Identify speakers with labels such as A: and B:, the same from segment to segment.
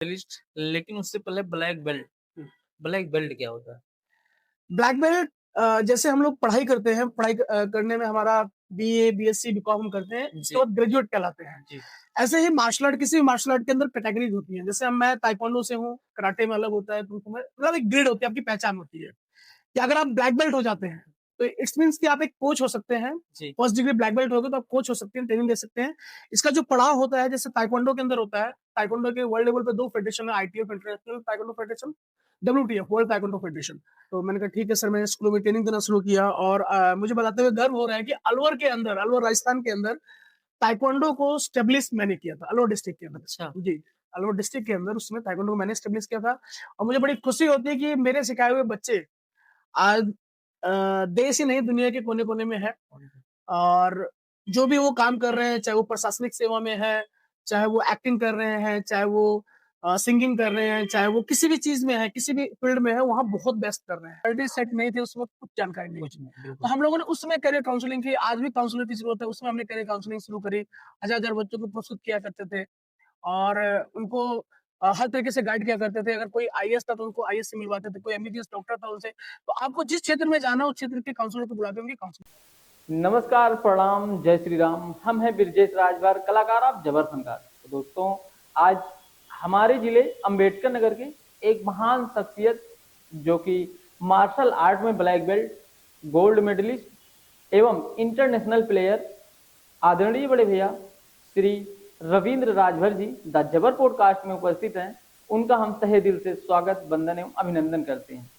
A: List लेकिन उससे पहले ब्लैक बेल्ट।
B: हुँ।
A: ब्लैक बेल्ट क्या होता है?
B: ब्लैक बेल्ट जैसे हम लोग पढ़ाई करते हैं, करने में हमारा बीए, बीएससी, बीकॉम हम करते हैं, उसके
A: जी,
B: बाद ग्रेजुएट कहलाते हैं।
A: जी।
B: ऐसे ही मार्शल आर्ट किसी भी मार्शल आर्ट के अंदर कैटेगरीज़ होती हैं। जैसे अब मैं ताइक्वांडो से हूँ, कराटे में अलग होता है, कुंग-फू में मतलब एक ग्रेड होती है, आपकी पहचान होती है। कि अगर आप ब्लैक बेल्ट हो जाते हैं, तो इट्स मीन्स कि आप एक कोच हो सकते हैं।
A: जी,
B: फर्स्ट डिग्री ब्लैक बेल्ट हो गए तो आप कोच हो सकते हैं, ट्रेनिंग दे सकते हैं। इसका जो पड़ाव होता है जैसे ताइक्वांडो के अंदर होता है, ताइक्वांडो के वर्ल्ड लेवल पे 2 फेडरेशन है, ITF international taekwondo federation, WTF world taekwondo federation. तो मैंने कहा ठीक है सर, मैंने स्कूलों में ट्रेनिंग देना शुरू किया और मुझे बताते हुए गर्व हो रहा है कि अलवर राजस्थान के अंदर ताइक्वांडो को एस्टेब्लिश मैंने किया था, अलवर डिस्ट्रिक्ट के अंदर।
A: अच्छा,
B: जी, अलवर डिस्ट्रिक्ट के अंदर उसमें ताइक्वांडो को मैंने एस्टेब्लिश किया था और मुझे बड़ी खुशी होती है कि मेरे सिखाए हुए बच्चे आज देश ही नहीं दुनिया के कोने-कोने में है और जो भी वो काम कर रहे हैं, चाहे वो प्रशासनिक सेवा में है, चाहे वो एक्टिंग कर रहे हैं, चाहे वो सिंगिंग कर रहे हैं, चाहे वो किसी भी चीज़ में है, किसी भी फील्ड में है, वहाँ बहुत बेस्ट कर रहे हैं। पढ़ने सेट नहीं थे, उस वक़्त कुछ जानकारी नहीं
A: कुछ
B: थी।
A: नहीं,
B: तो
A: बिल्कुल।
B: हम लोगों ने उस समय करियर काउंसलिंग की, आज भी काउंसलर की ज़रूरत है, उसमें हमने करियर काउंसलिंग शुरू करी। हज़ार-हज़ार बच्चों को प्रस्तुत किया करते थे और उनको हर तरीके से गाइड किया करते थे। अगर कोई आईएएस था, तो उनको आईएएस से मिलवाते थे, कोई एमबीबीएस डॉक्टर था उनसे। तो आपको जिस क्षेत्र में जाना हो, उस क्षेत्र के काउंसलर को बुला के उनकी काउंसलिंग
C: नमस्कार, प्रणाम, जय श्री राम। हम हैं ब्रजेश राजभर, कलाकार आप जबर फनकार। तो दोस्तों, आज हमारे जिले अंबेडकर नगर के एक महान शख्सियत जो कि मार्शल आर्ट में ब्लैक बेल्ट, गोल्ड मेडलिस्ट एवं इंटरनेशनल प्लेयर आदरणीय बड़े भैया श्री रविंद्र राजभर जी द जबर पॉडकास्ट में उपस्थित हैं। उनका हम तहे दिल से स्वागत, वंदन एवं अभिनंदन करते हैं।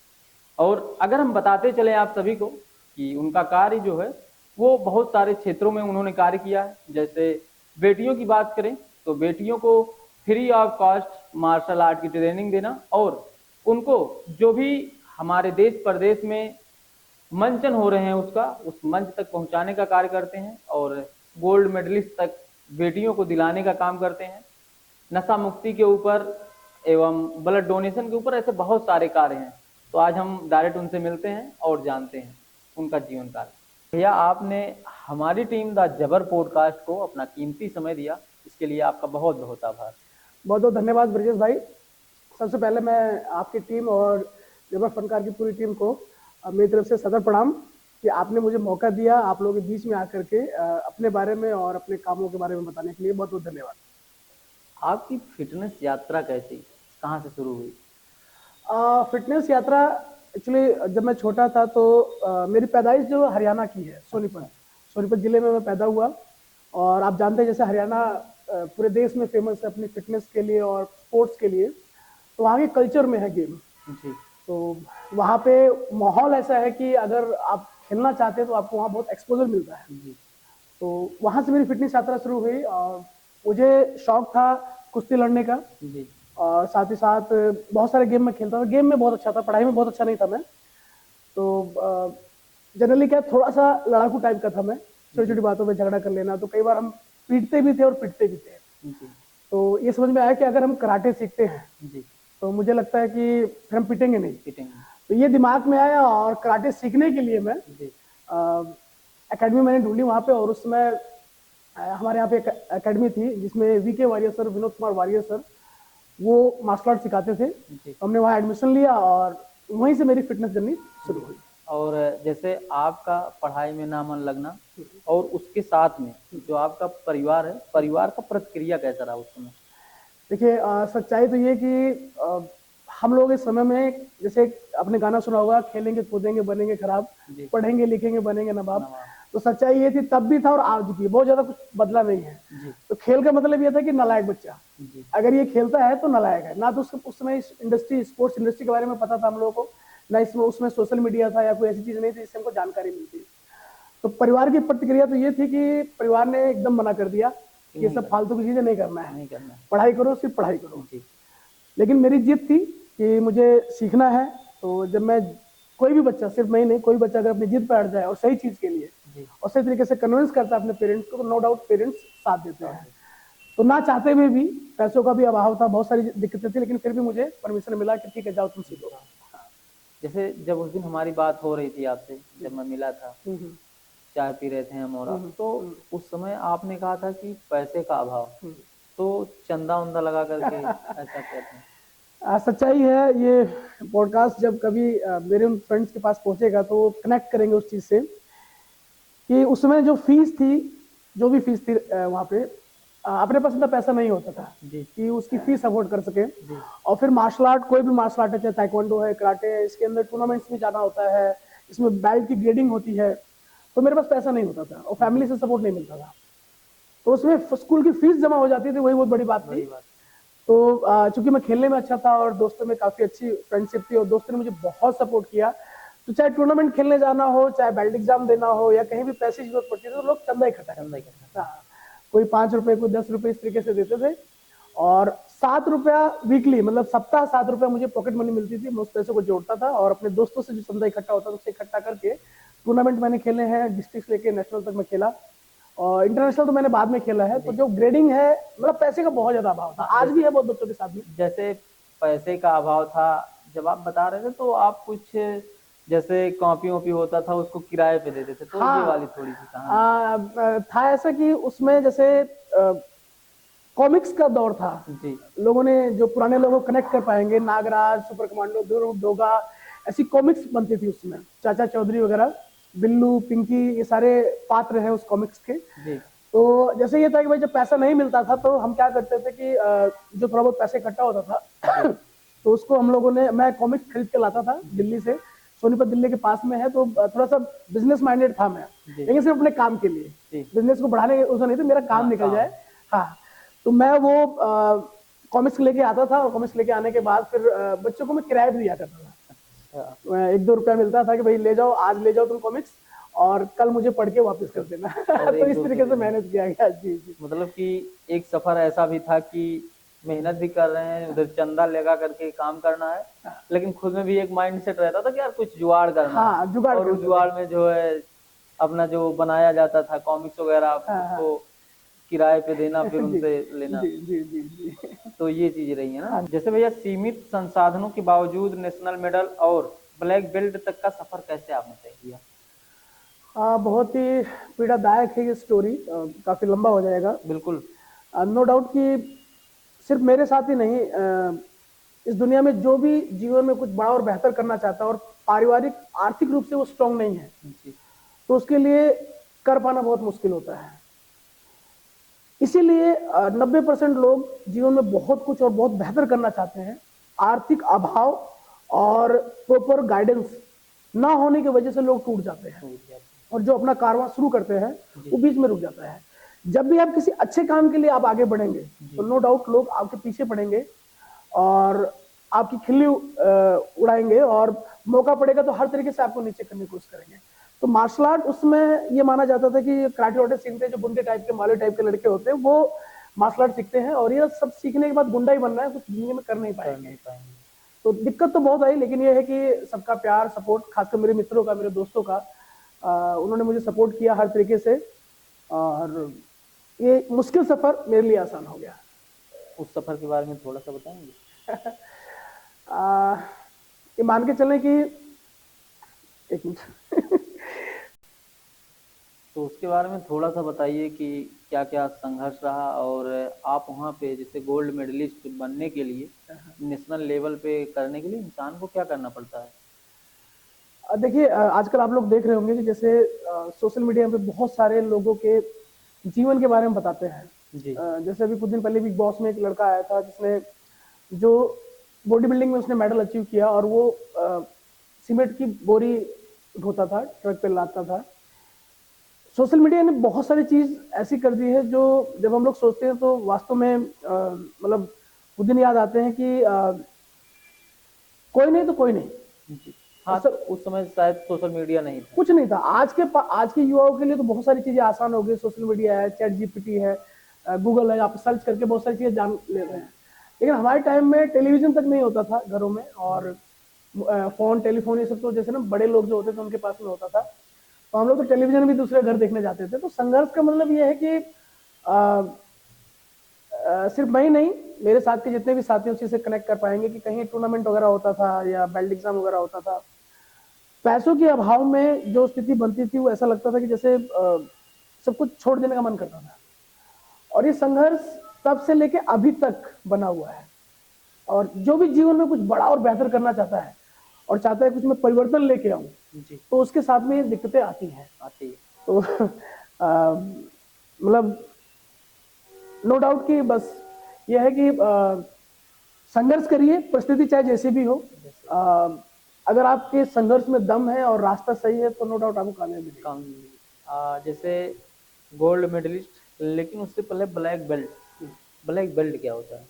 C: और अगर हम बताते चले आप सभी को कि उनका कार्य जो है वो बहुत सारे क्षेत्रों में उन्होंने कार्य किया है। जैसे बेटियों की बात करें तो बेटियों को free of cost martial art की ट्रेनिंग देना और उनको जो भी हमारे देश प्रदेश में मंचन हो रहे हैं उसका उस मंच तक पहुंचाने का कार्य करते हैं और गोल्ड मेडलिस्ट तक बेटियों को दिलाने का काम करते हैं। नशा मुक्ति के ऊपर एवं ब्लड डोनेशन के ऊपर ऐसे बहुत सारे कार्य हैं। तो आज हम डायरेक्ट उनसे मिलते हैं और जानते हैं उनका जीवन काल। भैया, आपने हमारी टीम द जबर पॉडकास्ट को अपना कीमती समय दिया, इसके लिए आपका बहुत बहुत आभार।
B: बहुत-बहुत धन्यवाद ब्रजेश भाई। सबसे पहले मैं आपकी टीम और जबर फनकार की पूरी टीम को मेरी तरफ से सदर प्रणाम कि आपने मुझे मौका दिया आप लोगों के बीच में आकर के अपने बारे में और अपने कामों के बारे में बताने के लिए बहुत-बहुत धन्यवाद।
C: आपकी फिटनेस यात्रा कैसी, कहाँ से शुरू हुई?
B: फ़िटनेस यात्रा एक्चुअली जब मैं छोटा था तो मेरी पैदाइश जो हरियाणा की है, सोनीपत।
C: अच्छा।
B: सोनीपत ज़िले में मैं पैदा हुआ और आप जानते हैं जैसे हरियाणा पूरे देश में फ़ेमस है अपनी फ़िटनेस के लिए और स्पोर्ट्स के लिए, तो वहाँ के कल्चर में है गेम।
C: जी।
B: तो वहाँ पे माहौल ऐसा है कि अगर आप खेलना चाहते हैं तो आपको वहाँ बहुत एक्सपोज़र मिलता है।
C: जी।
B: तो वहाँ से मेरी फ़िटनेस यात्रा शुरू हुई और मुझे शौक था कुश्ती लड़ने का।
C: जी।
B: और साथ ही साथ बहुत सारे गेम मैं खेलता था। गेम में बहुत अच्छा था, पढ़ाई में बहुत अच्छा नहीं था मैं। तो जनरली क्या थोड़ा-सा लड़ाकू टाइप का था मैं,
C: जी।
B: छोटी-छोटी बातों पे झगड़ा कर लेना, तो कई बार हम पीटते भी थे और पिटते भी थे।
C: जी।
B: तो ये समझ में आया कि अगर हम कराटे सीखते हैं,
C: जी।
B: तो मुझे लगता है कि फिर हम पिटेंगे नहीं।
C: फिटिंग।
B: तो ये दिमाग में आया और कराटे सीखने के लिए मैं
C: जी।
B: अ, अकेडमी मैंने ढूँढी वहाँ पे और उस समय हमारे यहाँ पे एक अकेडमी थी जिसमें V K Warrier sir, Vinod Kumar Warrier sir, वो मार्शल आर्ट सिखाते थे।
C: जी।
B: हमने वहाँ एडमिशन लिया और वहीं से मेरी फ़िटनेस जर्नी शुरू हुई।
C: और जैसे आपका पढ़ाई में ना मन लगना और उसके साथ में जो आपका परिवार है, परिवार का प्रतिक्रिया कैसा रहा उस समय?
B: देखिए सच्चाई तो ये कि हम लोग इस समय में जैसे आपने गाना सुना होगा, खेलेंगे कूदेंगे बनेंगे खराब,
C: जी।
B: पढ़ेंगे लिखेंगे बनेंगे नवाब।
C: नवाब।
B: तो सच्चाई ये थी तब भी था और आज भी, बहुत ज़्यादा कुछ बदला नहीं है।
C: जी।
B: तो खेल का मतलब ये था कि नालायक बच्चा,
C: जी।
B: अगर ये खेलता है तो नालायक है। ना तो उसको उस समय इस इंडस्ट्री स्पोर्ट्स इंडस्ट्री के बारे में पता था हम लोगों को, ना इसमें उसमें सोशल मीडिया था या कोई ऐसी चीज़ नहीं थी जिससे हमको जानकारी मिलती। तो परिवार की प्रतिक्रिया तो ये थी कि परिवार ने एकदम मना कर दिया कि ये
C: नहीं
B: सब
C: करना।
B: फालतू की चीज़ें नहीं करना है,
C: नहीं करना।
B: पढ़ाई करो, सिर्फ पढ़ाई करो।
C: जी।
B: लेकिन मेरी जिद थी कि मुझे सीखना है। तो जब मैं कोई भी बच्चा, सिर्फ मैं ही नहीं, कोई बच्चा अगर अपनी जिद पे अड़ जाए और सही चीज़ के लिए
C: जी।
B: और सही तरीके से कन्विंस करता है अपने पेरेंट्स को, तो नो डाउट पेरेंट्स साथ देते हैं। तो ना चाहते हुए भी, पैसों का भी अभाव था, बहुत सारी दिक्कतें थी, लेकिन फिर भी मुझे परमिशन मिला कि ठीक है जाओ तुम सीखो।
C: जैसे जब उस दिन हमारी बात हो रही थी आपसे, जब मैं मिला था,
B: हुँ, हुँ,
C: चाय पी रहे थे हम और
B: हुँ,
C: आप,
B: हुँ,
C: तो
B: हुँ,
C: उस समय आपने कहा था कि पैसे का अभाव।
B: हुँ।
C: तो चंदा उंदा लगा करके ऐसा कहते हैं।
B: सच्चाई है ये। पॉडकास्ट जब कभी मेरे उन फ्रेंड्स के पास पहुंचेगा तो वो कनेक्ट करेंगे उस चीज़ से कि उसमें जो फीस थी, जो भी फीस थी वहाँ पे अपने पास इतना पैसा नहीं होता था
C: जी
B: कि उसकी फीस अफोर्ड कर सके।
C: जी
B: और फिर मार्शल आर्ट, कोई भी मार्शल आर्ट है, चाहे ताइक्वांडो है, कराटे है, इसके अंदर टूर्नामेंट्स में जाना होता है, इसमें बेल्ट की ग्रेडिंग होती है। तो मेरे पास पैसा नहीं होता था और फैमिली से सपोर्ट नहीं मिलता था, तो उसमें स्कूल की फीस जमा हो जाती थी, वही बहुत बड़ी बात थी।
C: बड़ी बात।
B: तो चूंकि मैं खेलने में अच्छा था और दोस्तों में काफी अच्छी फ्रेंडशिप थी और दोस्तों ने मुझे बहुत सपोर्ट किया, तो चाहे टूर्नामेंट खेलने जाना हो, चाहे बेल्ट एग्जाम देना हो, या कहीं भी पैसे की जरूरत पड़ती थी तो लोग चंदा इकट्ठा करते
C: चंदा ही करना।
B: थे। कोई 5 रुपए, कोई 10 रुपए, इस तरीके से देते थे। और 7 रुपया वीकली, मतलब सप्ताह 7 रुपया मुझे पॉकेट मनी मिलती थी। मैं उस पैसे को जोड़ता था और अपने दोस्तों से जो चंदा इकट्ठा होता था उससे इकट्ठा करके टूर्नामेंट मैंने खेले हैं, डिस्ट्रिक्ट लेके नेशनल तक मैं खेला, और इंटरनेशनल तो मैंने बाद में खेला है। तो जो ग्रेडिंग है, मतलब पैसे का बहुत ज्यादा अभाव था, आज भी है बहुत बच्चों के साथ में।
C: जैसे पैसे का अभाव था, जब आप बता रहे थे तो आप कुछ जैसे कॉपी वॉपी होता था उसको किराए पे दे देते, तो ये
B: हाँ।
C: वाली थोड़ी सी कहानी।
B: था ऐसा कि उसमें जैसे कॉमिक्स का दौर था।
C: जी
B: लोगों ने, जो पुराने लोगों को कनेक्ट कर पाएंगे, नागराज, सुपर कमांडो, ध्रुव, डोगा, ऐसी कॉमिक्स बनती थी उसमें, चाचा चौधरी वगैरह, बिल्लू, पिंकी, ये सारे पात्र हैं उस कॉमिक्स के।
C: जी
B: तो जैसे ये था कि भाई जब पैसा नहीं मिलता था तो हम क्या करते थे कि जो थोड़ा बहुत पैसे इकट्ठा होता था तो उसको हम लोगों ने, मैं कॉमिक्स खरीद के लाता था दिल्ली से, सोनीपत दिल्ली के पास में है, तो थोड़ा सा बिजनेस माइंडेड था मैं,
C: जी
B: लेकिन सिर्फ अपने काम के लिए,
C: जी
B: बिजनेस को बढ़ाने के उसमें नहीं था, मेरा काम
C: हाँ,
B: निकल
C: काम।
B: जाए। हाँ, तो मैं वो कॉमिक्स लेके आता था और कॉमिक्स लेके आने के बाद फिर बच्चों को मैं किराए पे दिया करता था।
C: अच्छा।
B: 1-2 रुपया मिलता था कि भाई ले जाओ, आज ले जाओ तुम कॉमिक्स, और कल मुझे पढ़ के वापस कर देना।
C: और
B: तो
C: एक
B: इस
C: दो
B: तरीके से
C: दिन
B: मैनेज किया गया। जी जी।
C: मतलब कि एक सफर ऐसा भी था कि मेहनत भी कर रहे हैं, उधर चंदा लगा करके काम करना है, लेकिन खुद में भी एक माइंड सेट रहता था कि यार कुछ जुगाड़ करना है।
B: हाँ, जुगाड़
C: और उस
B: करना
C: जुगाड़ में जो है अपना जो बनाया जाता था कॉमिक्स वगैरह,
B: हाँ,
C: उसको किराए पे देना, फिर
B: जी
C: उनसे लेना।
B: जी जी जी जी।
C: तो ये चीज रही है ना।
B: हाँ।
C: जैसे भैया सीमित संसाधनों के बावजूद नेशनल मेडल और ब्लैक बेल्ट तक का सफर कैसे आपने तय किया?
B: बहुत ही पीड़ादायक है ये स्टोरी, काफी लंबा हो जाएगा।
C: बिल्कुल।
B: नो डाउट कि सिर्फ मेरे साथ ही नहीं, इस दुनिया में जो भी जीवन में कुछ बड़ा और बेहतर करना चाहता है और पारिवारिक आर्थिक रूप से वो स्ट्रांग नहीं है,
C: जी
B: तो उसके लिए कर पाना बहुत मुश्किल होता है। इसीलिए 90% लोग जीवन में बहुत कुछ और बहुत बेहतर करना चाहते हैं, आर्थिक अभाव और प्रॉपर गाइडेंस ना होने की वजह से लोग टूट जाते हैं, और जो अपना कारवां शुरू करते हैं वो बीच में रुक जाता है। जब भी आप किसी अच्छे काम के लिए आप आगे बढ़ेंगे तो नो डाउट लोग आपके पीछे पड़ेंगे और आपकी खिल्ली उड़ाएंगे, और मौका पड़ेगा तो हर तरीके से आपको नीचे करने की कोशिश करेंगे। तो मार्शल आर्ट, उसमें ये माना जाता था कि कराटे वाटे सीखते हैं, जो गुंडे टाइप के, माले टाइप के लड़के होते हैं, वो मार्शल आर्ट सीखते हैं, और ये सब सीखने के बाद गुंडा ही बनना है, कुछ दुनिया में कर नहीं पाएंगे। तो दिक्कत तो बहुत आई, लेकिन ये है कि सबका प्यार, सपोर्ट, खासकर मेरे मित्रों का, मेरे दोस्तों का, उन्होंने मुझे सपोर्ट किया हर तरीके से, और ये मुश्किल सफर मेरे लिए आसान हो गया।
C: उस सफर के बारे में थोड़ा सा बताएंगे?
B: ये मान के चलें कि एक मिनट
C: तो उसके बारे में थोड़ा सा बताइए कि क्या क्या संघर्ष रहा, और आप वहाँ पे जैसे गोल्ड मेडलिस्ट बनने के लिए, नेशनल लेवल पे करने के लिए इंसान को क्या करना पड़ता है?
B: देखिए, आजकल आप लोग देख रहे होंगे कि जैसे सोशल मीडिया पे बहुत सारे लोगों के जीवन के बारे में बताते हैं।
C: जी
B: जैसे अभी कुछ दिन पहले बिग बॉस में एक लड़का आया था जिसने, जो बॉडी बिल्डिंग में उसने मेडल अचीव किया, और वो सीमेंट की बोरी ढोता था, ट्रक पे लाता था। सोशल मीडिया ने बहुत सारी चीज ऐसी कर दी है जो जब हम लोग सोचते हैं तो वास्तव में मतलब वो दिन याद आते हैं कि कोई नहीं तो कोई नहीं।
C: जी हाँ, तो उस समय शायद सोशल मीडिया नहीं था,
B: कुछ नहीं था। आज के युवाओं के लिए तो बहुत सारी चीजें आसान हो गई, सोशल मीडिया है, चैट जीपीटी है, गूगल है, आप सर्च करके बहुत सारी चीजें जान ले रहे हैं। लेकिन हमारे टाइम में टेलीविजन तक नहीं होता था घरों में, और फोन, टेलीफोन, ये सब तो जैसे ना बड़े लोग जो होते थे उनके पास में होता था, तो हम लोग तो टेलीविजन भी दूसरे घर देखने जाते थे। तो संघर्ष का मतलब ये है कि सिर्फ मैं ही नहीं, मेरे साथ के जितने भी साथी उस चीज से कनेक्ट कर पाएंगे कि कहीं टूर्नामेंट वगैरह होता था या बेल्ट एग्जाम वगैरह होता था, पैसों के अभाव में जो स्थिति बनती थी, वो ऐसा लगता था कि जैसे सब कुछ छोड़ देने का मन करता था। और ये संघर्ष तब से लेके अभी तक बना हुआ है। और जो भी जीवन में कुछ बड़ा और बेहतर करना चाहता है और चाहता है कुछ मैं परिवर्तन लेके आऊं,
C: जी
B: तो उसके साथ में ये दिक्कतें आती हैं।
C: आती है।
B: तो मतलब नो डाउट कि बस ये है कि संघर्ष करिए, परिस्थिति चाहे जैसी भी हो। अगर आपके संघर्ष में दम है और रास्ता सही है तो नो डाउट आपको कामयाबी मिलेगी।
C: काम जैसे गोल्ड मेडलिस्ट, लेकिन उससे पहले ब्लैक बेल्ट। ब्लैक बेल्ट क्या होता है?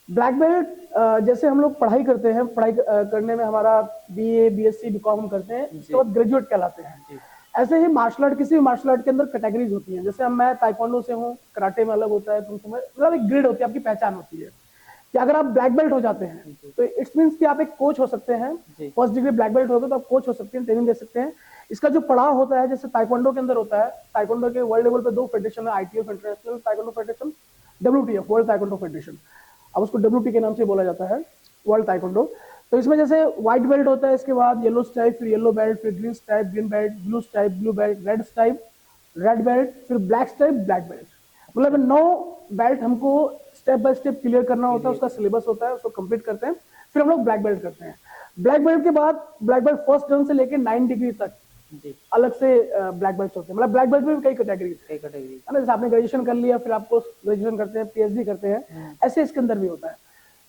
B: ब्लैक बेल्ट जैसे हम लोग पढ़ाई करते हैं, पढ़ाई करने में हमारा बीए, बीएससी, बीकॉम हम करते हैं, उसके बाद ग्रेजुएट कहलाते हैं।
C: जी
B: ऐसे ही मार्शल आर्ट, किसी भी मार्शल आर्ट के अंदर कैटेगरीज होती हैं। जैसे मैं ताइक्वांडो से हूँ, कराटे में अलग होता है, तुमसे मतलब एक ग्रेड होती है, आपकी पहचान होती है कि अगर आप ब्लैक बेल्ट हो जाते हैं तो इट्स मीन्स कि आप एक कोच हो सकते हैं।
C: जी
B: फर्स्ट डिग्री ब्लैक बेल्ट हो गए तो आप कोच हो सकते हैं, ट्रेनिंग दे सकते हैं। इसका जो पड़ाव होता है, जैसे ताइक्वांडो के अंदर होता है, ताइक्वांडो के वर्ल्ड लेवल पे 2 फेडरेशन है, ITF international taekwondo federation, WTF world taekwondo federation, अब उसको डब्ल्यूटी के नाम से बोला जाता है, वर्ल्ड ताइक्वांडो। तो इसमें जैसे व्हाइट बेल्ट होता है, इसके बाद येलो स्ट्राइप, फिर येलो बेल्ट, फिर green stripe, green belt, blue stripe, blue belt, red stripe, red belt, फिर ब्लैक स्ट्राइप, ब्लैक बेल्ट। मतलब 9 बेल्ट हमको स्टेप बाय स्टेप क्लियर करना होता है, उसका सिलेबस होता है, उसको कंप्लीट करते हैं, फिर हम लोग ब्लैक बेल्ट करते हैं। ब्लैक बेल्ट के बाद ब्लैक बेल्ट फर्स्ट टर्न से लेकर 9 डिग्री तक
C: जी
B: अलग से ब्लैक बेल्ट होते हैं। मतलब ब्लैक बेल्ट में भी कई कैटेगरी
C: कई कैटेगरी।
B: है ना, जैसे आपने ग्रेजुएशन कर लिया, फिर आपको ग्रेजुएशन करते हैं, पीएचडी करते हैं, ऐसे इसके अंदर भी होता है।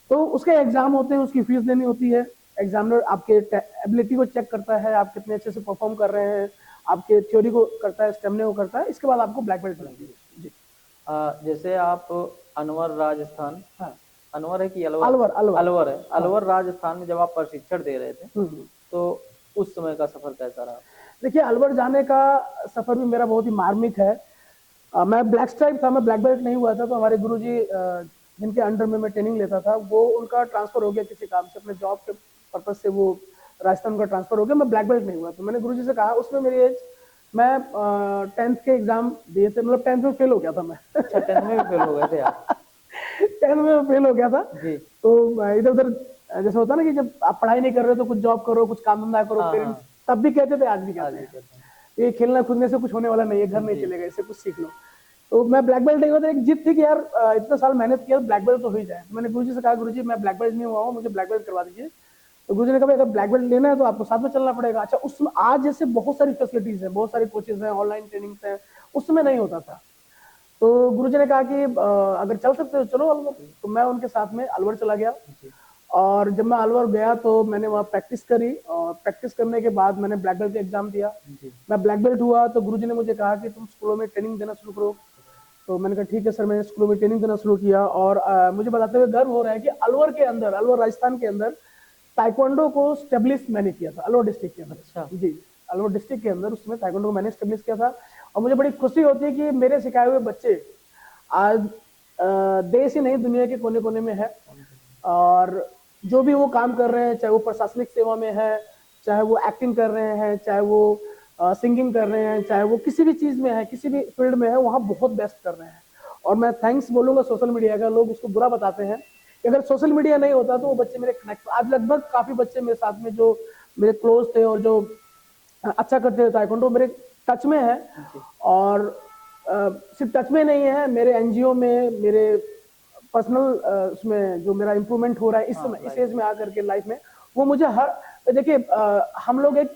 B: तो उसके एग्जाम होते हैं, उसकी फीस देनी होती है। एग्जामिनर आपके एबिलिटी को चेक करता है, आप कितने अच्छे से परफॉर्म कर रहे हैं, आपके थ्योरी को करता है, स्टेमिना को करता है, इसके बाद आपको ब्लैक बेल्ट मिलती है। जी
C: जैसे आप अनवर राजस्थान,
B: हाँ,
C: अनवर है कि अलवर?
B: अलवर, अलवर।
C: अलवर है। अलवर राजस्थान में जब आप प्रशिक्षण दे रहे थे
B: हम्म।
C: तो उस समय का सफर कैसा रहा?
B: देखिए, अलवर जाने का सफर भी मेरा बहुत ही मार्मिक है। मैं ब्लैक स्ट्राइप था, मैं ब्लैक बेल्ट नहीं हुआ था। तो हमारे गुरुजी जिनके अंडर में मैं ट्रेनिंग लेता था, वो उनका ट्रांसफर हो गया किसी काम से, अपने जॉब के पर्पज से वो राजस्थान का ट्रांसफर हो गया, मैं ब्लैक बेल्ट नहीं हुआ। तो मैंने गुरुजी से कहा, उसमें मेरी एज, मैं 10th के एग्जाम दिए थे, मतलब 10th में फेल हो गया था मैं।
C: अच्छा, 10th में भी फेल हो गए थे आप?
B: 10th में फेल हो गया था।
C: जी
B: तो इधर उधर जैसे होता है ना कि जब आप पढ़ाई नहीं कर रहे हो तो कुछ जॉब करो, कुछ काम धंधा करो।
C: हाँ,
B: पेरेंट्स
C: हाँ।
B: तब भी कहते थे, आज भी
C: आज
B: कहते
C: भी
B: हैं,
C: कहते हैं।
B: ये खेलना कूदने से कुछ होने वाला नहीं है, घर नहीं चलेगा, इससे कुछ सीख लो। तो मैं ब्लैक बेल्ट नहीं हुआ था, एक जिद थी कि यार इतना साल मेहनत किया, ब्लैक बेल्ट तो हो ही जाए। मैंने गुरुजी से कहा, गुरुजी मैं ब्लैक बेल्ट नहीं हुआ हूँ, मुझे ब्लैक बेल्ट करवा दीजिए। तो गुरुजी ने कहा, अगर ब्लैक बेल्ट लेना है तो आपको साथ में चलना पड़ेगा। अच्छा, उसमें आज जैसे बहुत सारी फैसिलिटीज है, बहुत सारे कोचेज हैं, ऑनलाइन ट्रेनिंग्स हैं, उस समय नहीं होता था। तो गुरुजी ने कहा कि अगर चल सकते हो चलो अलवर। तो मैं उनके साथ में अलवर चला गया। और जब मैं अलवर गया तो मैंने वहाँ प्रैक्टिस करी, और प्रैक्टिस करने के बाद मैंने ब्लैक बेल्ट का एग्जाम दिया। मैं ब्लैक बेल्ट हुआ तो गुरुजी ने मुझे कहा कि तुम स्कूलों में ट्रेनिंग देना शुरू करो। तो मैंने कहा ठीक है सर, मैंने स्कूलों में ट्रेनिंग देना शुरू किया। और मुझे बताते हुए गर्व हो रहा है कि अलवर के अंदर, अलवर राजस्थान के अंदर ताइक्वांडो को स्टेब्लिश मैंने किया था, अलवर डिस्ट्रिक्ट के अंदर।
C: अच्छा।
B: जी, अलवर डिस्ट्रिक्ट के अंदर उसमें ताइक्वांडो को मैंने स्टेब्लिश किया था। और मुझे बड़ी खुशी होती है कि मेरे सिखाए हुए बच्चे आज देश ही नहीं, दुनिया के कोने कोने में है। और जो भी वो काम कर रहे हैं, चाहे वो प्रशासनिक सेवा में है, चाहे वो एक्टिंग कर रहे हैं, चाहे वो सिंगिंग कर रहे हैं, चाहे वो किसी भी चीज में है, किसी भी फील्ड में है, वहाँ बहुत बेस्ट कर रहे हैं। और मैं थैंक्स बोलूंगा सोशल मीडिया का। लोग उसको बुरा बताते हैं कि अगर सोशल मीडिया नहीं होता तो वो बच्चे मेरे कनेक्ट, आज लगभग काफी बच्चे मेरे साथ में जो मेरे क्लोज थे और जो अच्छा करते थे ताइक्वांडो, मेरे टच में है। और सिर्फ टच में नहीं है, मेरे एनजीओ में, मेरे पर्सनल उसमें जो मेरा इंप्रूवमेंट हो रहा है इस समय, इस एज में आकर के लाइफ में, वो मुझे हर, देखिए हम लोग एक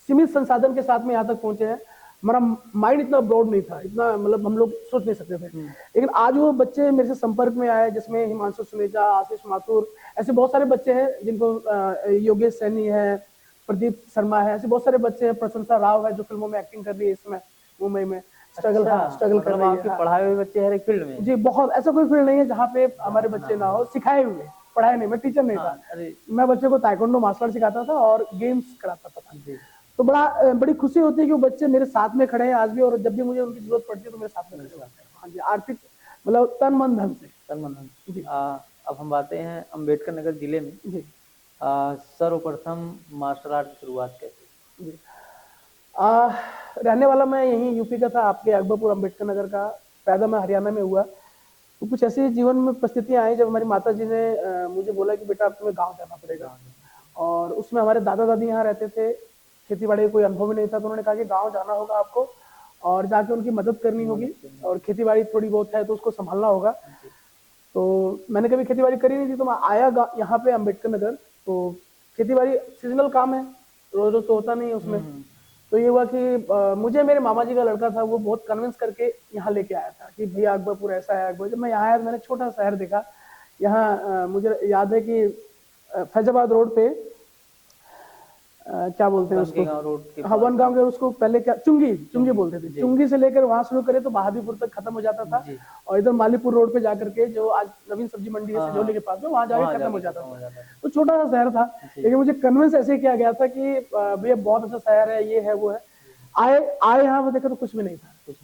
B: सीमित संसाधन के साथ में यहाँ तक पहुंचे हैं। हमारा माइंड इतना ब्रॉड नहीं था, इतना मतलब हम लोग सोच नहीं सकते थे। लेकिन आज वो बच्चे मेरे से संपर्क में आए, जिसमें हिमांशु सुनेजा, आशीष माथुर, ऐसे बहुत सारे बच्चे हैं जिनको, योगेश सैनी है, प्रदीप शर्मा है, ऐसे बहुत सारे बच्चे हैं, प्रशंसा राव है जो फिल्मों में एक्टिंग कर रही है इस समय मुंबई में, स्ट्रगल स्ट्रगल कर रही है।
C: आपके पढ़ाए हुए बच्चे हर एक फील्ड में?
B: जी, बहुत, ऐसा कोई फील्ड नहीं है जहाँ पे हमारे बच्चे ना हो, सिखाए हुए, पढ़ाए नहीं। मैं टीचर नहीं था, मैं बच्चे को ताइक्वांडो मार्शल आर्ट सिखाता था और गेम्स कराता था। तो बड़ी खुशी होती है कि वो बच्चे मेरे साथ में खड़े हैं आज भी, और जब भी मुझे उनकी जरूरत पड़ती है तो मेरे साथ में खड़े होते हैं। हाँ जी, आर्थिक मतलब तन मन धन से।
C: तन मन धन जी। अब हम बातें हैं अम्बेडकर नगर जिले में।
B: जी,
C: सर्वप्रथम मार्शल आर्ट की शुरुआत कैसे?
B: जी, रहने वाला मैं यहीं यूपी का था, आपके अकबरपुर अम्बेडकर नगर का। पैदा मैं हरियाणा में हुआ। तो कुछ ऐसी जीवन में परिस्थितियां आई जब हमारी माता जी ने मुझे बोला कि बेटा अब तुम्हें गांव जाना पड़ेगा। और उसमें हमारे दादा दादी यहाँ रहते थे, खेती बाड़ी का कोई अनुभव ही नहीं था, तो उन्होंने कहा कि गांव जाना होगा आपको। और जाके उनकी मदद करनी होगी, और खेती बाड़ी थोड़ी बहुत है तो उसको संभालना होगा। तो मैंने कभी खेती बाड़ी करी नहीं थी, तो मैं आया यहाँ पे अम्बेडकर नगर। तो खेती बाड़ी सीजनल काम है, रोज रोज तो होता नहीं है उसमें। तो ये हुआ कि मुझे मेरे मामा जी का लड़का था, वो बहुत कन्विंस करके यहाँ लेके आया था कि भैया अकबरपुर ऐसा है। अकबर जब मैं यहाँ आया तो मैंने छोटा शहर देखा। यहाँ मुझे याद है कि फैजाबाद रोड पे क्या बोलते हैं उसको, हाँ वन गांव के, उसको पहले क्या चुंगी चुंगी बोलते थे। चुंगी से लेकर वहां शुरू करे तो बहादुरपुर तक खत्म हो जाता था, और इधर मालीपुर रोड पे जाकर के जो आज नवीन सब्जी मंडी है सजौली के पास में, वहां जाके खत्म हो जाता था। तो छोटा सा शहर था, लेकिन मुझे कन्विंस ऐसे किया गया था कि भैया बहुत अच्छा शहर है, ये है वो है। आए यहाँ वो देखा तो कुछ भी नहीं था,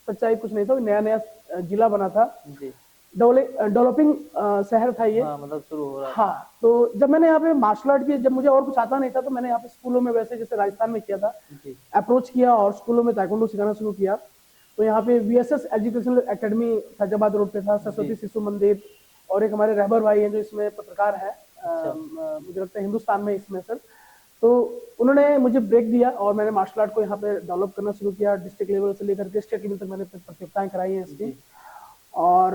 B: सच्चाई कुछ नहीं था। नया नया जिला बना था, डेवलपिंग शहर था ये,
C: मतलब शुरू हो रहा।
B: हाँ, तो जब मैंने यहाँ पे मार्शल आर्ट की, जब मुझे और कुछ आता नहीं था, तो मैंने यहाँ पे स्कूलों में, वैसे जैसे राजस्थान में किया था, अप्रोच किया और स्कूलों में ताइक्वांडो सिखाना शुरू किया। तो यहाँ पे VSS educational academy Faizabad road पे था, सरस्वती शिशु मंदिर, और एक हमारे रहबर भाई हैं जो इसमें पत्रकार है, मुझे लगता है हिंदुस्तान में इसमें सर। तो उन्होंने मुझे ब्रेक दिया और मैंने मार्शल आर्ट को यहाँ पे डेवलप करना शुरू किया। डिस्ट्रिक्ट लेवल से लेकर के स्टेट लेवल तक मैंने प्रतियोगिताएं कराई हैं इसकी। और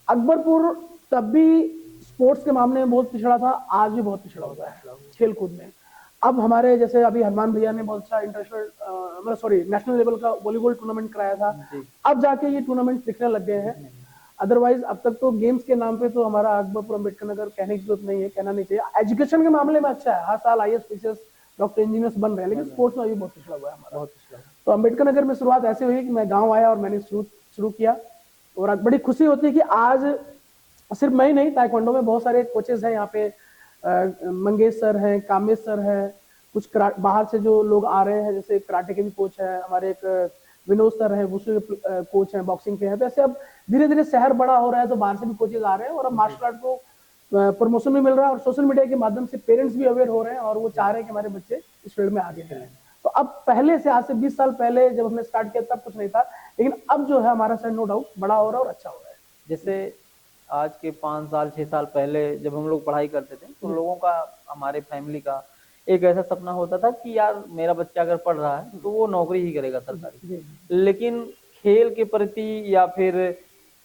B: अकबरपुर तब भी स्पोर्ट्स के मामले में बहुत पिछड़ा था, आज भी बहुत पिछड़ा हुआ है खेल कूद में। अब हमारे जैसे अभी हनुमान भैया ने बहुत अच्छा इंटरनेशनल नेशनल लेवल का वॉलीबॉल टूर्नामेंट कराया था, अब जाके ये टूर्नामेंट दिखने लग गए हैं। अदरवाइज अब तक तो गेम्स के नाम पे तो हमारा अकबरपुर अम्बेडकर नगर कहने की जरूरत नहीं है, कहना नहीं चाहिए। एजुकेशन के मामले में अच्छा है, हर साल IAS PCS डॉक्टर इंजीनियर्स बन रहे हैं, लेकिन स्पोर्ट्स में अभी बहुत पिछड़ा हुआ है हमारा। तो अम्बेडकर नगर में शुरुआत ऐसे हुई कि मैं गाँव आया और मैंने शुरू किया, और बड़ी खुशी होती है कि आज सिर्फ मैं ही नहीं, ताइक्वांडो में बहुत सारे कोचेस हैं यहाँ पे। मंगेश सर हैं, कामेश सर हैं, कुछ बाहर से जो लोग आ रहे हैं, जैसे कराटे के भी कोच हैं हमारे, एक विनोद सर हैं, वुशु के कोच हैं, बॉक्सिंग के हैं। तो ऐसे अब धीरे धीरे शहर बड़ा हो रहा है तो बाहर से भी कोचेस आ रहे हैं, और अब मार्शल आर्ट को प्रमोशन भी मिल रहा है, और सोशल मीडिया के माध्यम से पेरेंट्स भी अवेयर हो रहे हैं, और वो चाह रहे हैं कि हमारे बच्चे इस फील्ड में आगे करें। तो अब पहले से, आज से 20 साल पहले जब हमने स्टार्ट किया तब कुछ नहीं था, लेकिन अब जो है हमारा शहर नो डाउट बड़ा हो रहा है और अच्छा हो रहा है।
C: जैसे आज के 5 साल 6 साल पहले जब हम लोग पढ़ाई करते थे, तो लोगों का, हमारे फैमिली का एक ऐसा सपना होता था कि यार मेरा बच्चा अगर पढ़ रहा है तो वो नौकरी ही करेगा सरकारी। लेकिन खेल के प्रति या फिर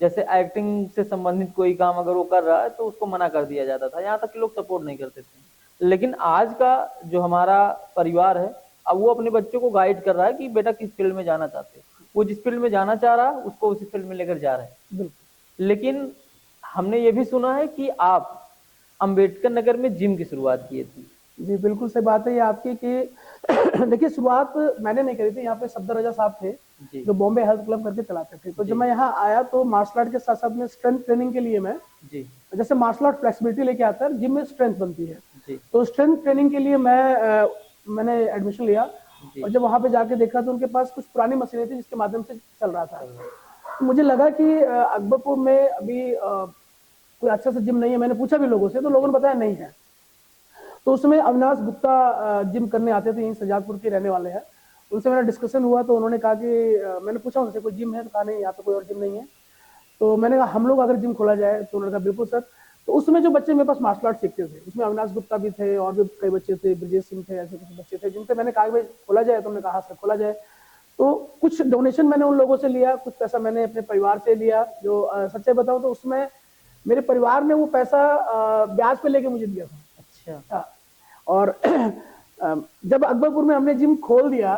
C: जैसे एक्टिंग से संबंधित कोई काम अगर वो कर रहा है तो उसको मना कर दिया जाता था, यहाँ तक कि लोग सपोर्ट नहीं करते थे। लेकिन आज का जो हमारा परिवार है, अब वो अपने बच्चों को गाइड कर रहा है कि बेटा किस फील्ड में जाना चाहते हो, वो जिस फील्ड में जाना चाह रहा है उसको उसी फील्ड में लेकर जा रहे हैं। लेकिन हमने ये भी सुना है कि आप अंबेडकर नगर में जिम की शुरुआत की थी।
B: जी बिल्कुल सही बात है ये आपकी कि देखिए, शुरुआत मैंने नहीं करी थी, यहाँ पे सफदर रजा साहब थे जो बॉम्बे हेल्थ क्लब करके चलाते थे। तो जब मैं यहाँ आया तो मार्शल आर्ट के साथ साथ में स्ट्रेंथ ट्रेनिंग के लिए मैं, जैसे मार्शल आर्ट फ्लेक्सिबिलिटी लेके आता है, जिम में स्ट्रेंथ बनती है, तो स्ट्रेंथ ट्रेनिंग के लिए मैंने एडमिशन लिया। और जब वहां पे जाके देखा तो उनके पास कुछ पुरानी मशीनें थी जिसके माध्यम से चल रहा था। तो मुझे लगा कि अकबरपुर में अभी कोई अच्छा सा जिम नहीं है। मैंने पूछा भी लोगों से, तो लोगों ने बताया नहीं है। तो उसमें अविनाश गुप्ता जिम करने आते थे, यहीं सजादपुर के रहने वाले हैं। उनसे मेरा डिस्कशन हुआ तो उन्होंने कहा कि मैंने पूछा उनसे कोई जिम है, तो कहा नहीं यहाँ पे कोई और जिम नहीं है। तो मैंने कहा हम लोग अगर जिम खोला जाए, तो उन्होंने कहा बिल्कुल सर। तो उसमें जो बच्चे मेरे पास मार्शल आर्ट सीखते थे, उसमें अविनाश गुप्ता भी थे और भी कई बच्चे थे, ब्रजेश सिंह थे, ऐसे कुछ बच्चे थे जिनसे मैंने कहा भाई खोला जाए, तो उन्होंने कहा सर खोला जाए। तो कुछ डोनेशन मैंने उन लोगों से लिया, कुछ पैसा मैंने अपने परिवार से लिया। जो सच्चाई बताऊं तो उसमें मेरे परिवार ने वो पैसा ब्याज पे लेके मुझे दिया था। अच्छा। और जब अकबरपुर में हमने जिम खोल दिया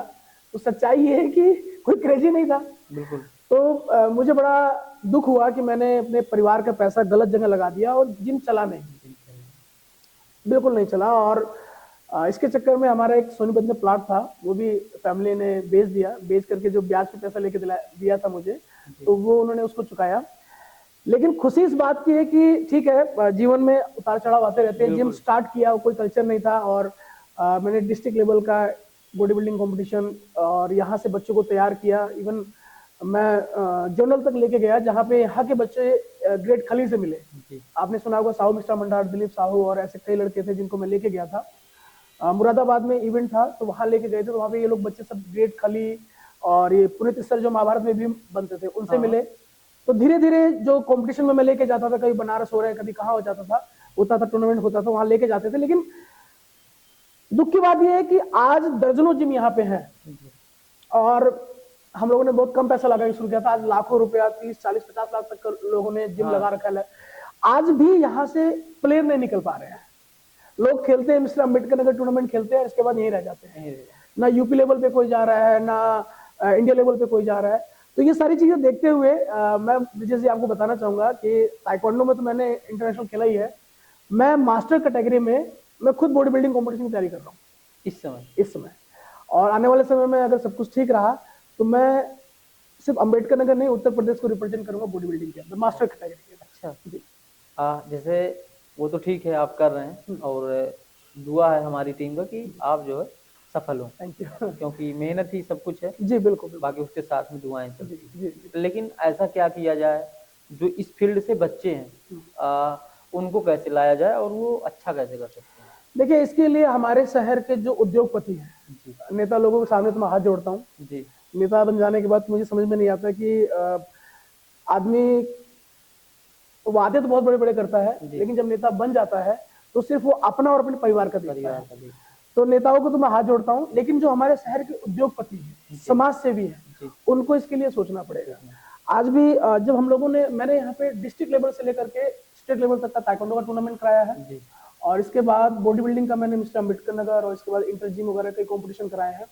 B: तो सच्चाई ये है कि कोई क्रेजी नहीं था।
C: बिल्कुल।
B: तो मुझे बड़ा दुख हुआ कि मैंने अपने परिवार का पैसा गलत जगह लगा दिया और जिम चला नहीं, बिल्कुल नहीं चला। और इसके चक्कर में हमारा एक सोनीपत में प्लाट था, वो भी फैमिली ने बेच दिया। बेच करके जो ब्याज पे पैसा लेके दिया था मुझे, तो वो उन्होंने उसको चुकाया। लेकिन खुशी इस बात की है कि ठीक है, जीवन में उतार चढ़ाव आते रहते हैं। जिम स्टार्ट किया, कोई कल्चर नहीं था, और मैंने डिस्ट्रिक्ट लेवल का बॉडी बिल्डिंग कॉम्पिटिशन और यहाँ से बच्चों को तैयार किया। इवन मैं जनरल तक लेके गया, जहाँ पे यहाँ के बच्चे ग्रेट खली से मिले। आपने सुना होगा साहू मिस्टर मंडार, दिलीप साहू और ऐसे कई लड़के थे जिनको मैं लेके गया था। मुरादाबाद में इवेंट था तो वहाँ लेके गए थे, तो वहाँ पे ये लोग बच्चे सब ग्रेट खली और ये पुनीत सर जो महाभारत में भी बनते थे, उनसे मिले। तो धीरे धीरे जो कंपटीशन में मैं लेके जाता था, कभी बनारस हो रहा है, कभी कहाँ हो जाता था, होता था टूर्नामेंट होता था, वहां लेके जाते थे। लेकिन दुख की बात यह है कि आज दर्जनों जिम यहाँ पे हैं और हम लोगों ने बहुत कम पैसा लगा के शुरू किया था, आज लाखों रुपया 30 40 50 लाख तक का लोगों ने जिम
C: हाँ।
B: लगा रखा है। आज भी यहाँ से प्लेयर नहीं निकल पा रहे हैं। लोग खेलते हैं, मिस्टर अम्बेडकर नगर टूर्नामेंट खेलते हैं, इसके बाद यहीं रह जाते हैं। ना यूपी लेवल पे कोई जा रहा है, ना इंडिया लेवल पे कोई जा रहा है। तो ये सारी चीजें देखते हुए मैं ब्रिजेश जी आपको बताना चाहूंगा कि ताइक्वांडो में तो मैंने इंटरनेशनल खेला ही है। मैं मास्टर कैटेगरी में मैं खुद बॉडी बिल्डिंग कॉम्पिटिशन की तैयारी कर रहा हूँ इस समय। और आने वाले समय में अगर सब कुछ ठीक रहा तो मैं सिर्फ अम्बेडकर नगर नहीं, उत्तर प्रदेश को रिप्रेजेंट करूंगा बॉडी बिल्डिंग के अंदर, मास्टर कैटेगरी के।
C: अच्छा जी। जैसे वो तो ठीक है आप कर रहे हैं, और दुआ है हमारी टीम का कि आप जो है सफल हो।
B: Thank you.
C: क्योंकि मेहनत ही सब कुछ है
B: जी बिल्कुल,
C: बाकी उसके साथ में दुआएं
B: जी,
C: चलती
B: जी, जी।
C: लेकिन ऐसा क्या किया जाए जो इस फील्ड से बच्चे हैं उनको कैसे लाया जाए और वो अच्छा कैसे कर सकते हैं?
B: देखिए, इसके लिए हमारे शहर के जो उद्योगपति हैं, नेता लोगों के सामने तो मैं हाथ जोड़ता हूँ जी। नेता बन जाने के बाद मुझे समझ में नहीं आता कि आदमी वादे तो बहुत बड़े बड़े करता है, लेकिन जब नेता बन जाता है तो सिर्फ वो अपना और अपने परिवार का देखता है। तो नेताओं को तो मैं हाथ जोड़ता हूँ, लेकिन जो हमारे शहर के उद्योगपति हैं, समाज सेवी हैं, उनको इसके लिए सोचना पड़ेगा। आज भी जब हम लोगों ने, मैंने यहाँ पे डिस्ट्रिक्ट लेवल से लेकर के स्टेट लेवल तक का ताइक्वांडो का टूर्नामेंट कराया है, और इसके बाद बॉडी बिल्डिंग का मैंने मिस्टर अम्बेडकर नगर और इसके बाद इंटर जिम वगैरह के कॉम्पिटिशन कराए हैं।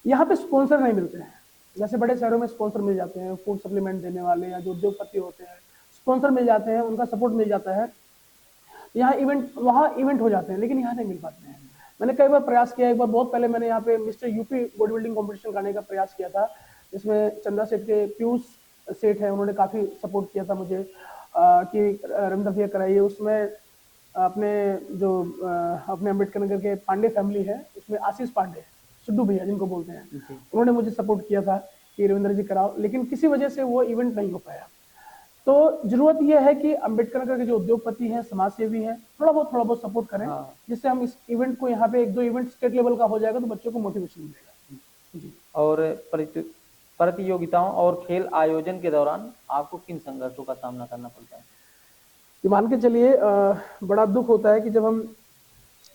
B: यहाँ पे स्पॉन्सर नहीं मिलते हैं, जैसे बड़े शहरों में स्पॉन्सर मिल जाते हैं, फूड सप्लीमेंट देने वाले या जो उद्योगपति होते हैं, स्पॉन्सर मिल जाते हैं, उनका सपोर्ट मिल जाता है, यहाँ इवेंट हो जाते हैं, लेकिन यहाँ नहीं मिल पाते हैं। मैंने कई बार प्रयास किया, एक बार बहुत पहले मैंने यहाँ पे mister UP body building competition कराने का प्रयास किया था, जिसमें चंदा सेठ के पीयूष सेठ है, उन्होंने काफी सपोर्ट किया था मुझे कि रविंद्र भैया कराइए। उसमें अपने जो अपने अम्बेडकर नगर के पांडे फैमिली है, उसमें आशीष पांडे, सिद्धू भैया जिनको बोलते हैं, उन्होंने मुझे सपोर्ट किया था कि रविंद्र जी कराओ, लेकिन किसी वजह से वो इवेंट नहीं हो पाया। तो जरूरत यह है कि अम्बेडकर नगर के जो उद्योगपति हैं, समाज सेवी हैं, थोड़ा बहुत सपोर्ट करें, जिससे हम इस इवेंट को, यहाँ पे 1-2 इवेंट स्टेट लेवल का हो जाएगा तो बच्चों को मोटिवेशन मिलेगा जी।
C: और प्रतियोगिताओं और खेल आयोजन के दौरान आपको किन संघर्षों का सामना करना पड़ता है?
B: मान के चलिए, बड़ा दुख होता है कि जब हम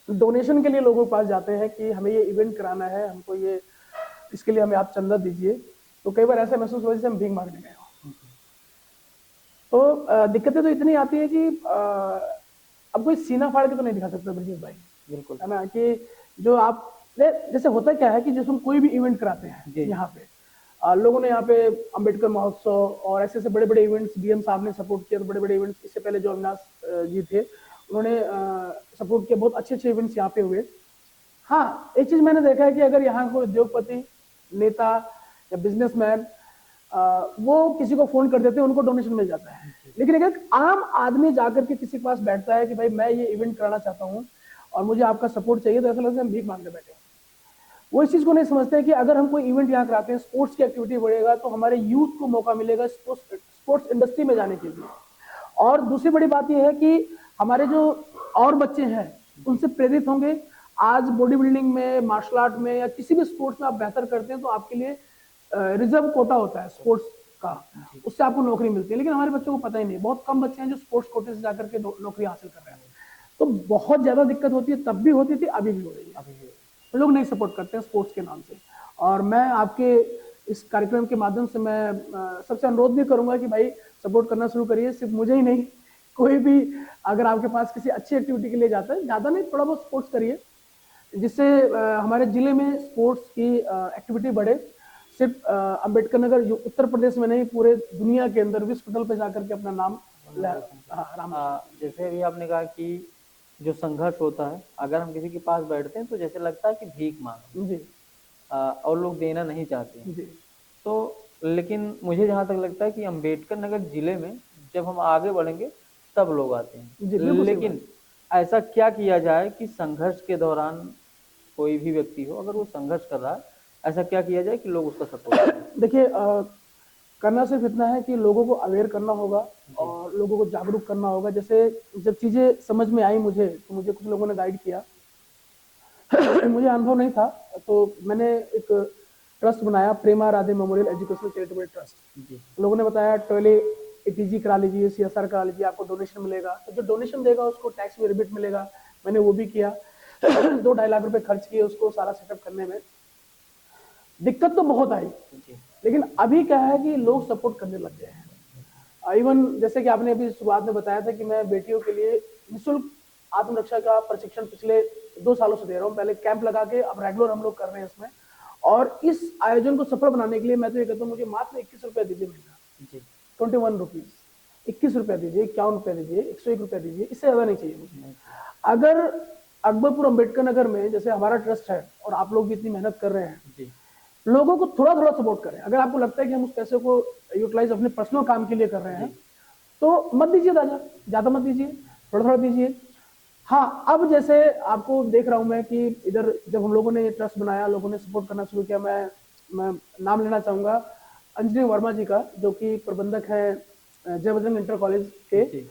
B: डोनेशन के लिए लोगों के पास जाते हैं कि हमें ये इवेंट कराना है, हमको ये, इसके लिए हमें आप चंदा दीजिए, तो कई बार ऐसा महसूस हुआ जैसे हम भीख मांगने गए हो। तो दिक्कतें तो इतनी आती है कि अब कोई सीना फाड़ के तो नहीं दिखा सकता ब्रिजेश भाई, बिल्कुल है ना, कि जो आप, जैसे होता क्या है कि जैसे हम कोई भी इवेंट कराते हैं यहाँ पे, लोगों ने यहाँ पे अम्बेडकर महोत्सव और ऐसे ऐसे बड़े बड़े इवेंट्स डीएम साहब ने सपोर्ट किया, तो बड़े बड़े इवेंट्स, इससे पहले जो अविनाश जी थे उन्होंने सपोर्ट किया, बहुत अच्छे इवेंट्स यहाँ पे हुए। हाँ, एक चीज मैंने देखा है कि अगर यहाँ कोई उद्योगपति, नेता या बिजनेसमैन वो किसी को फोन कर देते हैं, उनको डोनेशन मिल जाता है, लेकिन अगर आम आदमी जाकर के किसी के पास बैठता है कि भाई मैं ये इवेंट कराना चाहता हूँ और मुझे आपका सपोर्ट चाहिए, तो ऐसा लगता है हम भीख मांगने बैठे हैं। वो इस चीज को नहीं समझते हैं कि अगर हम कोई इवेंट यहाँ कराते हैं, स्पोर्ट्स की एक्टिविटी बढ़ेगा तो हमारे यूथ को मौका मिलेगा स्पोर्ट्स इंडस्ट्री में जाने के लिए। और दूसरी बड़ी बात यह है कि हमारे जो और बच्चे हैं उनसे प्रेरित होंगे। आज बॉडी बिल्डिंग में, मार्शल आर्ट में या किसी भी स्पोर्ट्स में आप बेहतर करते हैं तो आपके लिए रिजर्व कोटा होता है स्पोर्ट्स का, उससे आपको नौकरी मिलती है, लेकिन हमारे बच्चों को पता ही नहीं। बहुत कम बच्चे हैं जो स्पोर्ट्स कोटे से जाकर के नौकरी हासिल कर रहे हैं, तो बहुत ज्यादा दिक्कत होती है, तब भी होती थी, अभी भी हो रही है। लोग नहीं सपोर्ट करते हैं स्पोर्ट्स के नाम से। और मैं आपके इस कार्यक्रम के माध्यम से मैं सबसे अनुरोध भी करूंगा कि भाई सपोर्ट करना शुरू करिए, सिर्फ मुझे ही नहीं, कोई भी अगर आपके पास किसी अच्छी एक्टिविटी के लिए जाता है, ज्यादा नहीं, थोड़ा बहुत स्पोर्ट्स करिए, जिससे हमारे जिले में स्पोर्ट्स की एक्टिविटी बढ़े। सिर्फ अम्बेडकर नगर उत्तर प्रदेश में नहीं, पूरे दुनिया के अंदर विश्व पटल पे जाकर के अपना नाम
C: जैसे अभी आपने कहा कि जो संघर्ष होता है, अगर हम किसी के पास बैठते हैं तो जैसे लगता है कि भीख मांग जी, और लोग देना नहीं चाहते जी। तो लेकिन मुझे जहाँ तक लगता है कि अम्बेडकर नगर जिले में जब हम आगे बढ़ेंगे तब लोग आते हैं जी, लेकिन ऐसा क्या किया जाए कि संघर्ष के दौरान कोई भी व्यक्ति हो, अगर वो संघर्ष कर रहा है, ऐसा क्या किया जाए कि लोग उसका सपोर्ट करें?
B: देखिए, करना सिर्फ इतना है कि लोगों को अवेयर करना होगा और लोगों को जागरूक करना होगा। जैसे जब चीजें समझ में आई मुझे, तो मुझे कुछ लोगों ने गाइड किया मुझे अनुभव नहीं था, तो मैंने एक ट्रस्ट बनाया, Prema Radhe memorial educational charitable trust. लोगों ने बताया टॉयलेट एटीजी करा लीजिए, सीएसआर करा लीजिए, आपको डोनेशन मिलेगा, तो जो डोनेशन देगा उसको टैक्स में रिबेट मिलेगा। मैंने वो भी किया 2-2.5 लाख रुपए खर्च किए उसको सारा सेटअप करने में। दिक्कत तो बहुत आई,
A: जी,
B: लेकिन अभी क्या है कि लोग सपोर्ट करने लग गए हैं। इवन जैसे कि आपने अभी शुरुआत में बताया था कि मैं बेटियों के लिए निःशुल्क आत्मरक्षा का प्रशिक्षण पिछले 2 सालों से दे रहा हूँ। पहले कैंप लगा के, अब रेगुलर हम लोग कर रहे हैं इसमें। और इस आयोजन को सफल बनाने के लिए मैं तो ये कहता हूँ, मुझे मात्र 21 रुपया दीजिए महीना,
A: जी,
B: 21 रुपीज, 21 रुपया दीजिए, 51 रुपया दीजिए, 101 रुपया दीजिए, इससे ज्यादा नहीं चाहिए मुझे।
A: नहीं,
B: अगर अकबरपुर अंबेडकर नगर में जैसे हमारा ट्रस्ट है और आप लोग भी इतनी मेहनत कर रहे हैं,
A: जी,
B: लोगों को थोड़ा थोड़ा सपोर्ट करें। अगर आपको लगता है कि हम उस पैसे को यूटिलाइज अपने पर्सनल काम के लिए कर रहे हैं,
A: जी,
B: तो मत दीजिए ज्यादा, ज्यादा मत दीजिए, थोड़ा थोड़ा दीजिए। हाँ, अब जैसे आपको देख रहा हूं मैं कि इधर जब हम लोगों ने ये ट्रस्ट बनाया, लोगों ने सपोर्ट करना शुरू किया। मैं नाम लेना चाहूंगा अंजलि वर्मा जी का, जो कि प्रबंधक है जय बजरंग इंटर कॉलेज के।
A: जी,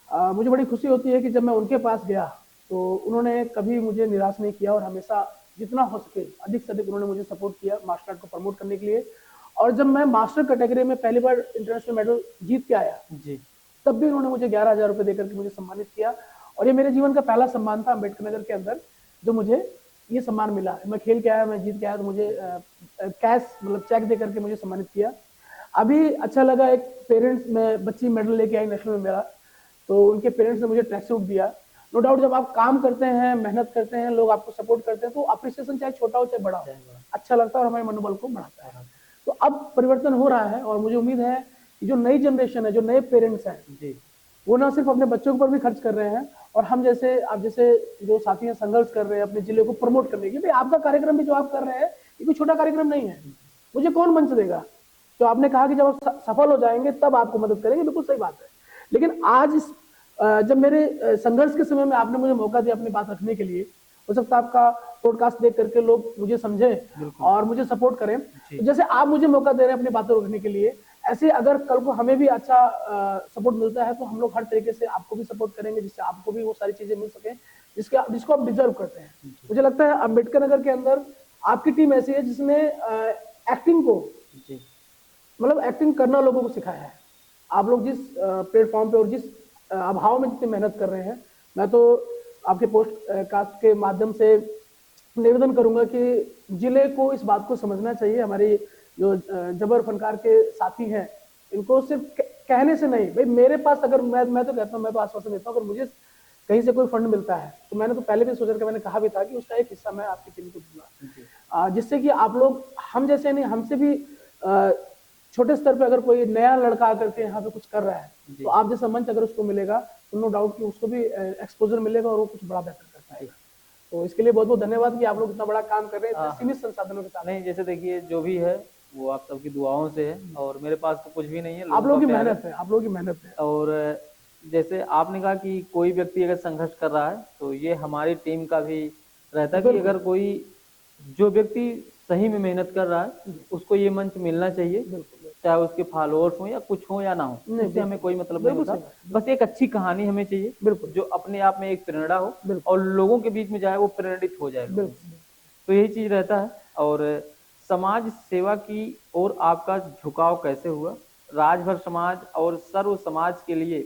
B: मुझे बड़ी खुशी होती है कि जब मैं उनके पास गया तो उन्होंने कभी मुझे निराश नहीं किया, और हमेशा जितना हो सके अधिक से अधिक उन्होंने मुझे सपोर्ट किया मार्शल आर्ट को प्रमोट करने के लिए। और जब मैं मास्टर कैटेगरी में पहली बार इंटरनेशनल मेडल जीत के आया,
A: जी,
B: तब भी उन्होंने मुझे 11,000 रुपए देकर के मुझे सम्मानित किया। और ये मेरे जीवन का पहला सम्मान था अम्बेडकर नगर के अंदर, जो मुझे ये सम्मान मिला। मैं खेल के आया, मैं जीत के आया, तो मुझे कैश मतलब चेक दे करके मुझे सम्मानित किया। अभी अच्छा लगा, एक पेरेंट्स में बच्ची मेडल लेके आई नेशनल में मेरा, तो उनके पेरेंट्स ने मुझे ट्रैक सूट दिया। नो डाउट, जब आप काम करते हैं, मेहनत करते हैं, लोग आपको सपोर्ट करते हैं, तो अप्रिसिएशन चाहे छोटा हो चाहे बड़ा हो, अच्छा लगता है और हमारे मनोबल को बढ़ाता है। तो अब परिवर्तन हो रहा है, और मुझे उम्मीद है कि जो नई जनरेशन है, जो नए पेरेंट्स हैं,
A: जी,
B: वो ना सिर्फ अपने बच्चों के ऊपर भी खर्च कर रहे हैं, और हम जैसे आप जैसे जो साथी हैं संघर्ष कर रहे हैं अपने जिले को प्रमोट करने के लिए। आपका कार्यक्रम भी जो आप कर रहे हैं, ये कोई छोटा कार्यक्रम नहीं है। मुझे कौन मंच देगा? तो आपने कहा कि जब आप सफल हो जाएंगे तब आपको मदद करेंगे, बिल्कुल सही बात है। लेकिन आज जब मेरे संघर्ष के समय में आपने मुझे मौका दिया अपनी बात रखने के लिए, हो सकता है आपका पॉडकास्ट देख करके लोग मुझे समझें और मुझे सपोर्ट करें। तो जैसे आप मुझे मौका दे रहे हैं अपनी बातें रखने के लिए, ऐसे अगर कल को हमें भी अच्छा सपोर्ट मिलता है, तो हम लोग हर तरीके से आपको भी सपोर्ट करेंगे, जिससे आपको भी वो सारी चीजें मिल सके जिसको आप डिजर्व करते हैं। मुझे लगता है अम्बेडकर नगर के अंदर आपकी टीम ऐसी है जिसने एक्टिंग को,
A: जी,
B: मतलब एक्टिंग करना लोगों को सिखाया है। आप लोग जिस प्लेटफॉर्म पे और जिस अभाव में जितनी मेहनत कर रहे हैं, मैं तो आपके पोस्ट कास्ट के माध्यम से निवेदन करूंगा कि जिले को इस बात को समझना चाहिए। हमारी जो जबर फनकार के साथी हैं, इनको सिर्फ कहने से नहीं, भाई मेरे पास अगर मैं तो कहता हूँ, मैं तो आश्वासन देता हूँ, अगर मुझे कहीं से कोई फंड मिलता है, तो मैंने तो पहले भी सोच करके मैंने कहा भी था कि उसका एक हिस्सा मैं आपकी टीम को दूंगा, जिससे कि आप लोग हम जैसे नहीं, हमसे भी छोटे स्तर पे अगर कोई नया लड़का आकर के यहाँ पे कुछ कर रहा है, तो आप जैसा मंच अगर उसको मिलेगा, तो नो डाउट कि उसको भी एक्सपोजर मिलेगा और वो कुछ बड़ा बेहतर कर पाएगा। तो इसके लिए बहुत बहुत धन्यवाद कि आप लोग इतना बड़ा काम कर रहे हैं इतने सीमित संसाधनों के साथ।
A: नहीं, जैसे देखिए जो भी है वो आप सबकी दुआओं से है, और मेरे पास तो कुछ भी नहीं है,
B: आप
A: लोगों
B: लोगों की
A: का प्यार है।
B: मेहनत है, आप लोगों की मेहनत है।
A: और जैसे आपने कहा कि कोई व्यक्ति अगर संघर्ष कर रहा है, तो ये हमारी टीम का भी रहता है कि अगर कोई जो व्यक्ति सही में मेहनत कर रहा है, उसको ये मंच मिलना चाहिए, चाहे उसके फॉलोअर्स हो या कुछ हो या ना हो, उससे हमें कोई मतलब नहीं होता। बस एक अच्छी कहानी हमें चाहिए जो अपने आप में एक प्रेरणा हो और लोगों के बीच में जाए, वो प्रेरित हो जाए। तो यही चीज रहता है। और समाज सेवा की ओर आपका झुकाव कैसे हुआ? राजभर समाज और सर्व समाज के लिए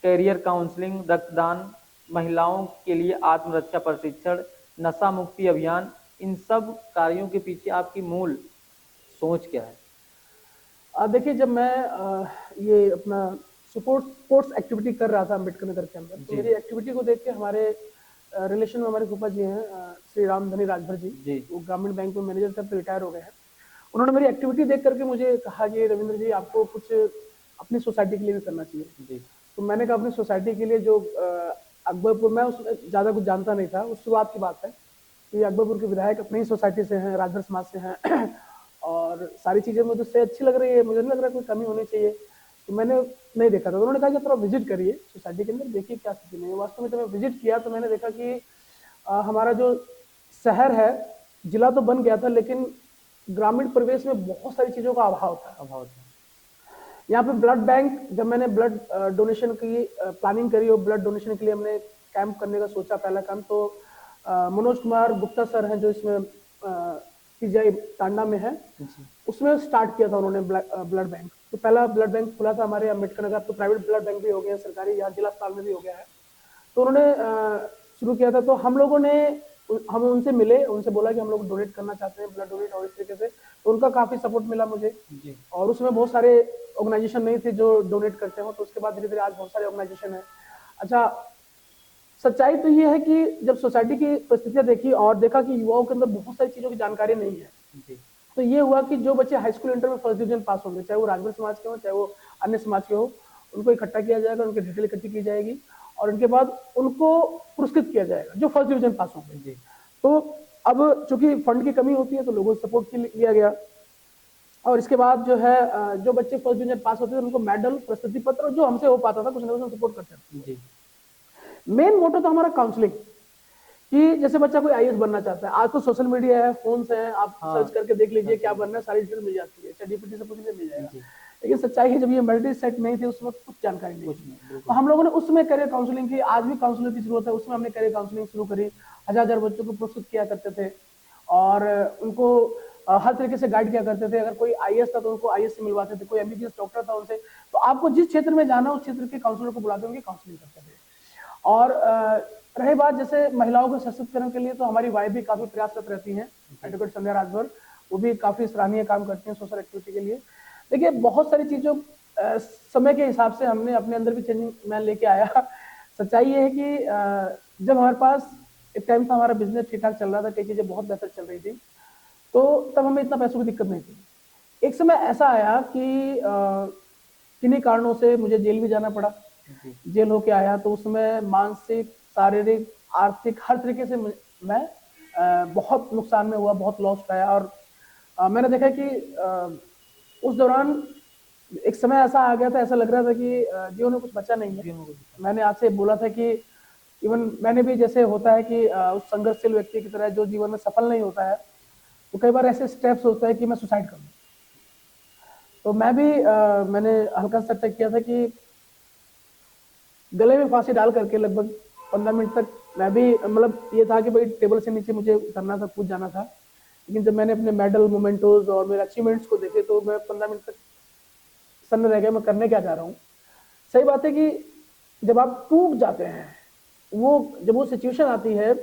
A: कैरियर काउंसलिंग, रक्तदान, महिलाओं के लिए आत्मरक्षा प्रशिक्षण, नशा मुक्ति अभियान, इन सब कार्यों के पीछे आपकी मूल सोच क्या है?
B: देखिए, जब मैं ये अपना स्पोर्ट्स एक्टिविटी कर रहा था अम्बेडकर नगर के अंदर, तो मेरी एक्टिविटी को देख के हमारे रिलेशन में हमारे फूफा जी हैं, श्री राम धनी राजभर जी, वो ग्रामीण बैंक में मैनेजर थे, रिटायर हो गए हैं। उन्होंने मेरी एक्टिविटी देख करके मुझे कहा कि रविंद्र जी, आपको कुछ अपनी सोसाइटी के लिए भी करना चाहिए। तो मैंने कहा अपनी सोसाइटी के लिए जो अकबरपुर, मैं उसमें ज़्यादा कुछ जानता नहीं था, उस शुरुआत की बात है कि अकबरपुर के विधायक अपनी सोसाइटी से हैं, राजभर समाज से हैं और सारी चीज़ें मुझे उससे अच्छी लग रही है, मुझे नहीं लग रहा कोई कमी होनी चाहिए। तो मैंने नहीं देखा था। उन्होंने कहा कि थोड़ा विजिट करिए सोसाइटी के अंदर, देखिए क्या स्थिति नहीं है। वास्तव में जब मैं विजिट किया तो मैंने देखा कि हमारा जो शहर है, जिला तो बन गया था, लेकिन ग्रामीण परिवेश में बहुत सारी चीज़ों का अभाव था। यहाँ पे ब्लड बैंक, जब मैंने ब्लड डोनेशन की प्लानिंग करी और ब्लड डोनेशन के लिए हमने कैंप करने का सोचा, पहला कैंप, तो मनोज कुमार गुप्ता सर हैं जो इसमें पीजीआई टांडा में है, उसमें स्टार्ट किया था उन्होंने ब्लड बैंक। तो पहला ब्लड बैंक खुला था हमारे अम्बेडकर नगर। तो प्राइवेट ब्लड बैंक भी हो गया, सरकारी यहाँ जिला अस्पताल में भी हो गया है। तो उन्होंने शुरू किया था। तो हम लोगों ने हम उनसे मिले, उनसे बोला कि हम लोग डोनेट करना चाहते हैं, ब्लड डोनेट, और इस तरीके से तो उनका काफ़ी सपोर्ट मिला मुझे।
A: जी
B: और उसमें बहुत सारे ऑर्गेनाइजेशन नहीं थे जो डोनेट करते हो, तो उसके बाद धीरे धीरे आज बहुत सारे ऑर्गेनाइजेशन है। अच्छा, सच्चाई तो ये है कि जब सोसाइटी की परिस्थितियां देखी और देखा कि युवाओं के अंदर बहुत सारी चीज़ों की जानकारी नहीं है,
A: जी
B: तो ये हुआ कि जो बच्चे हाई स्कूल इंटर में फर्स्ट डिवीजन पास होंगे, चाहे वो राजभर समाज के हो, चाहे वो अन्य समाज के हो, उनको इकट्ठा किया जाएगा, उनकी डिटेल इकट्ठी की जाएगी और उनके बाद उनको पुरस्कृत किया जाएगा जो फर्स्ट डिवीजन पास होंगे।
A: जी
B: तो अब चूंकि फंड की कमी होती है तो लोगों से सपोर्ट लिया गया, और इसके बाद जो है जो बच्चे फर्स्ट डिवीजन पास होते थे उनको मेडल, प्रशस्ति पत्र, और जो हमसे हो पाता था कुछ ना कुछ सपोर्ट करते थे।
A: जी
B: मेन मोटो था हमारा काउंसलिंग, कि जैसे बच्चा कोई आईएएस बनना चाहता है, आज तो सोशल मीडिया है, फोन्स हैं, आप
A: हाँ।
B: सर्च करके देख लीजिए क्या बनना है, सारी डिटेल मिल जाती है, ChatGPT से पूछ लीजिए मिल जाएगा।
A: जी
B: लेकिन सच्चाई है जब ये मल्टी सेट नहीं थे उस वक्त कुछ जानकारी नहीं
A: कुछ
B: थी,
A: नहीं
B: तो
A: बिल्कुल
B: हम लोगों ने उसमें करियर काउंसलिंग की। आज भी काउंसलिंग की जरूरत है, उसमें हमने करियर काउंसलिंग शुरू करी, हजार हजार बच्चों को प्रस्तुत किया करते थे और उनको हर तरीके से गाइड किया करते थे। अगर कोई आईएएस था तो उनको आईएएस से मिलवाते थे, कोई एमबीबीएस डॉक्टर था उनसे, तो आपको जिस क्षेत्र में जाना उस क्षेत्र के काउंसलर को बुलाते उनकी काउंसलिंग करते थे। और रही बात जैसे महिलाओं के सशक्तिकरण के लिए, तो हमारी वाइफ भी काफी प्रयासरत रहती हैं, एडवोकेट संध्या राजभर, वो भी काफी सराहनीय काम करती हैं सोशल एक्टिविटी के लिए। देखिए बहुत सारी चीजों समय के हिसाब से हमने अपने अंदर भी चेंजिंग मैं लेके आया। सच्चाई ये है कि जब हमारे पास एक टाइम था, हमारा बिजनेस ठीक ठाक चल रहा था, कई चीजें बहुत बेहतर चल रही थी, तो तब हमें इतना पैसों की दिक्कत नहीं थी। एक समय ऐसा आया कि किन्हीं कारणों से मुझे जेल भी जाना पड़ा।
A: जी
B: जेल होके आया तो उसमें मानसिक, शारीरिक, आर्थिक हर तरीके से मैं बहुत नुकसान में हुआ, बहुत लॉस उठाया। और मैंने देखा कि उस दौरान एक समय ऐसा आ गया था, ऐसा लग रहा था कि जीवन में कुछ बचा नहीं है।
A: जी मुझे पता।
B: मैंने आपसे बोला था कि इवन मैंने भी, जैसे होता है कि उस संघर्षशील व्यक्ति की तरह जो जीवन में सफल नहीं होता है, तो कई बार ऐसे स्टेप्स होता है कि मैं सुसाइड कर लूं। तो मैं भी मैंने हल्का सा तय किया था कि गले में फांसी डाल करके लगभग 15 मिनट तक मैं भी, मतलब ये था कि भाई टेबल से नीचे मुझे उतरना था, कूद जाना था। लेकिन जब मैंने अपने मेडल, मोमेंटोज और मेरे अचीवमेंट्स को देखे तो मैं 15 मिनट तक सन्न रह गया, मैं करने क्या जा रहा हूँ। सही बात है कि जब आप टूट जाते हैं, वो जब वो सिचुएशन आती है,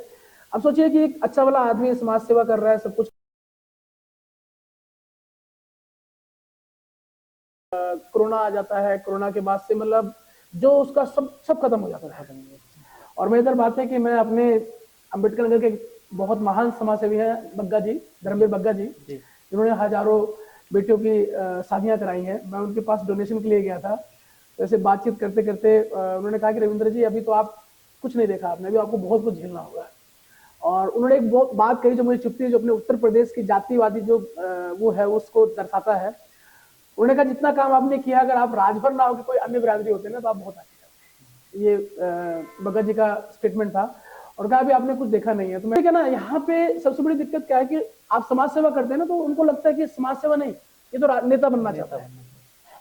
B: अब सोचिए कि एक अच्छा वाला आदमी समाज सेवा कर रहा है, सब कुछ, कोरोना आ जाता है, कोरोना के बाद से मतलब जो उसका सब सब खत्म हो जाता है। और मेरी इधर बात है कि मैं अपने अम्बेडकर नगर के बहुत महान समाज सेवी हैं बग्गा जी, धर्मवीर बग्गा जी,
A: जी
B: जिन्होंने हजारों बेटियों की शादियां कराई हैं। मैं उनके पास डोनेशन के लिए गया था, वैसे बातचीत करते करते उन्होंने कहा कि रविंद्र जी अभी तो आप कुछ नहीं देखा आपने, अभी आपको बहुत कुछ झेलना होगा। और उन्होंने एक बात कही जो मुझे चुभती है, जो अपने उत्तर प्रदेश की जातिवादी जो वो है उसको दर्शाता है। उन्होंने कहा जितना काम आपने किया, अगर आप राजभर ना होकर कोई अन्य बिरादरी होते ना तो आप बहुत आगे जाते। ये भगत जी का स्टेटमेंट था। और कहा अभी आपने कुछ देखा नहीं है। तो मैं क्या ना, यहाँ पे सबसे बड़ी दिक्कत क्या है कि आप समाज सेवा करते हैं ना, तो उनको लगता है कि समाज सेवा नहीं, ये तो नेता बनना चाहता है।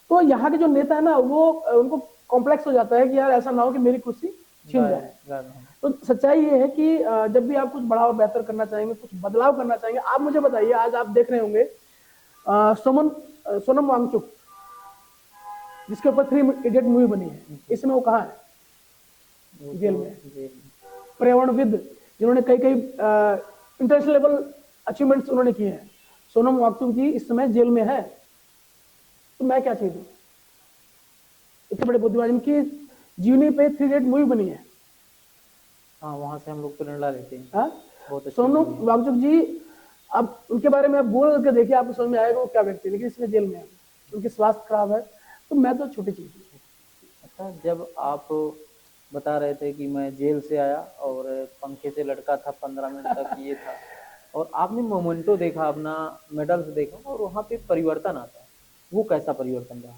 B: तो यहाँ के जो नेता है ना, वो उनको कॉम्प्लेक्स हो जाता है कि यार ऐसा ना हो कि मेरी कुर्सी छीन जाए। तो सच्चाई ये है कि जब भी आप कुछ बड़ा और बेहतर करना चाहेंगे, कुछ बदलाव करना चाहेंगे, आप मुझे बताइए, आज आप देख रहे होंगे सोनम वांगचुक, जिसके ऊपर 3 इडियट मूवी बनी है, इसमें वो कहाँ है? जेल में। पर्यावरणविद जिन्होंने कई कई इंटरनेशनल लेवल अचीवमेंट्स उन्होंने किए हैं, सोनम वांगचुक जी इस समय जेल में है। तो मैं क्या चीज हूँ? इतने बड़े बुद्धिमान, इनकी जीवनी पे 3 इडियट मूवी बनी है।
A: हाँ वहां से हम लोग प्रेरणा लेते हैं।
B: हाँ,
A: बहुत अच्छी
B: सोनम
A: movie है।
B: वांगचुक जी, अब उनके बारे में आप गूगल करके देखिए, आपको समझ में आएगा वो क्या व्यक्ति है, लेकिन इसमें जेल में है, उनकी स्वास्थ्य खराब है। तो मैं तो छोटी चीज हूँ।
A: अच्छा, जब आप बता रहे थे कि मैं जेल से आया और पंखे से लटका था 15 मिनट तक, ये था, और आपने मोमेंटो देखा, अपना मेडल्स देखा, और वहाँ पे परिवर्तन आता है, वो कैसा परिवर्तन रहा?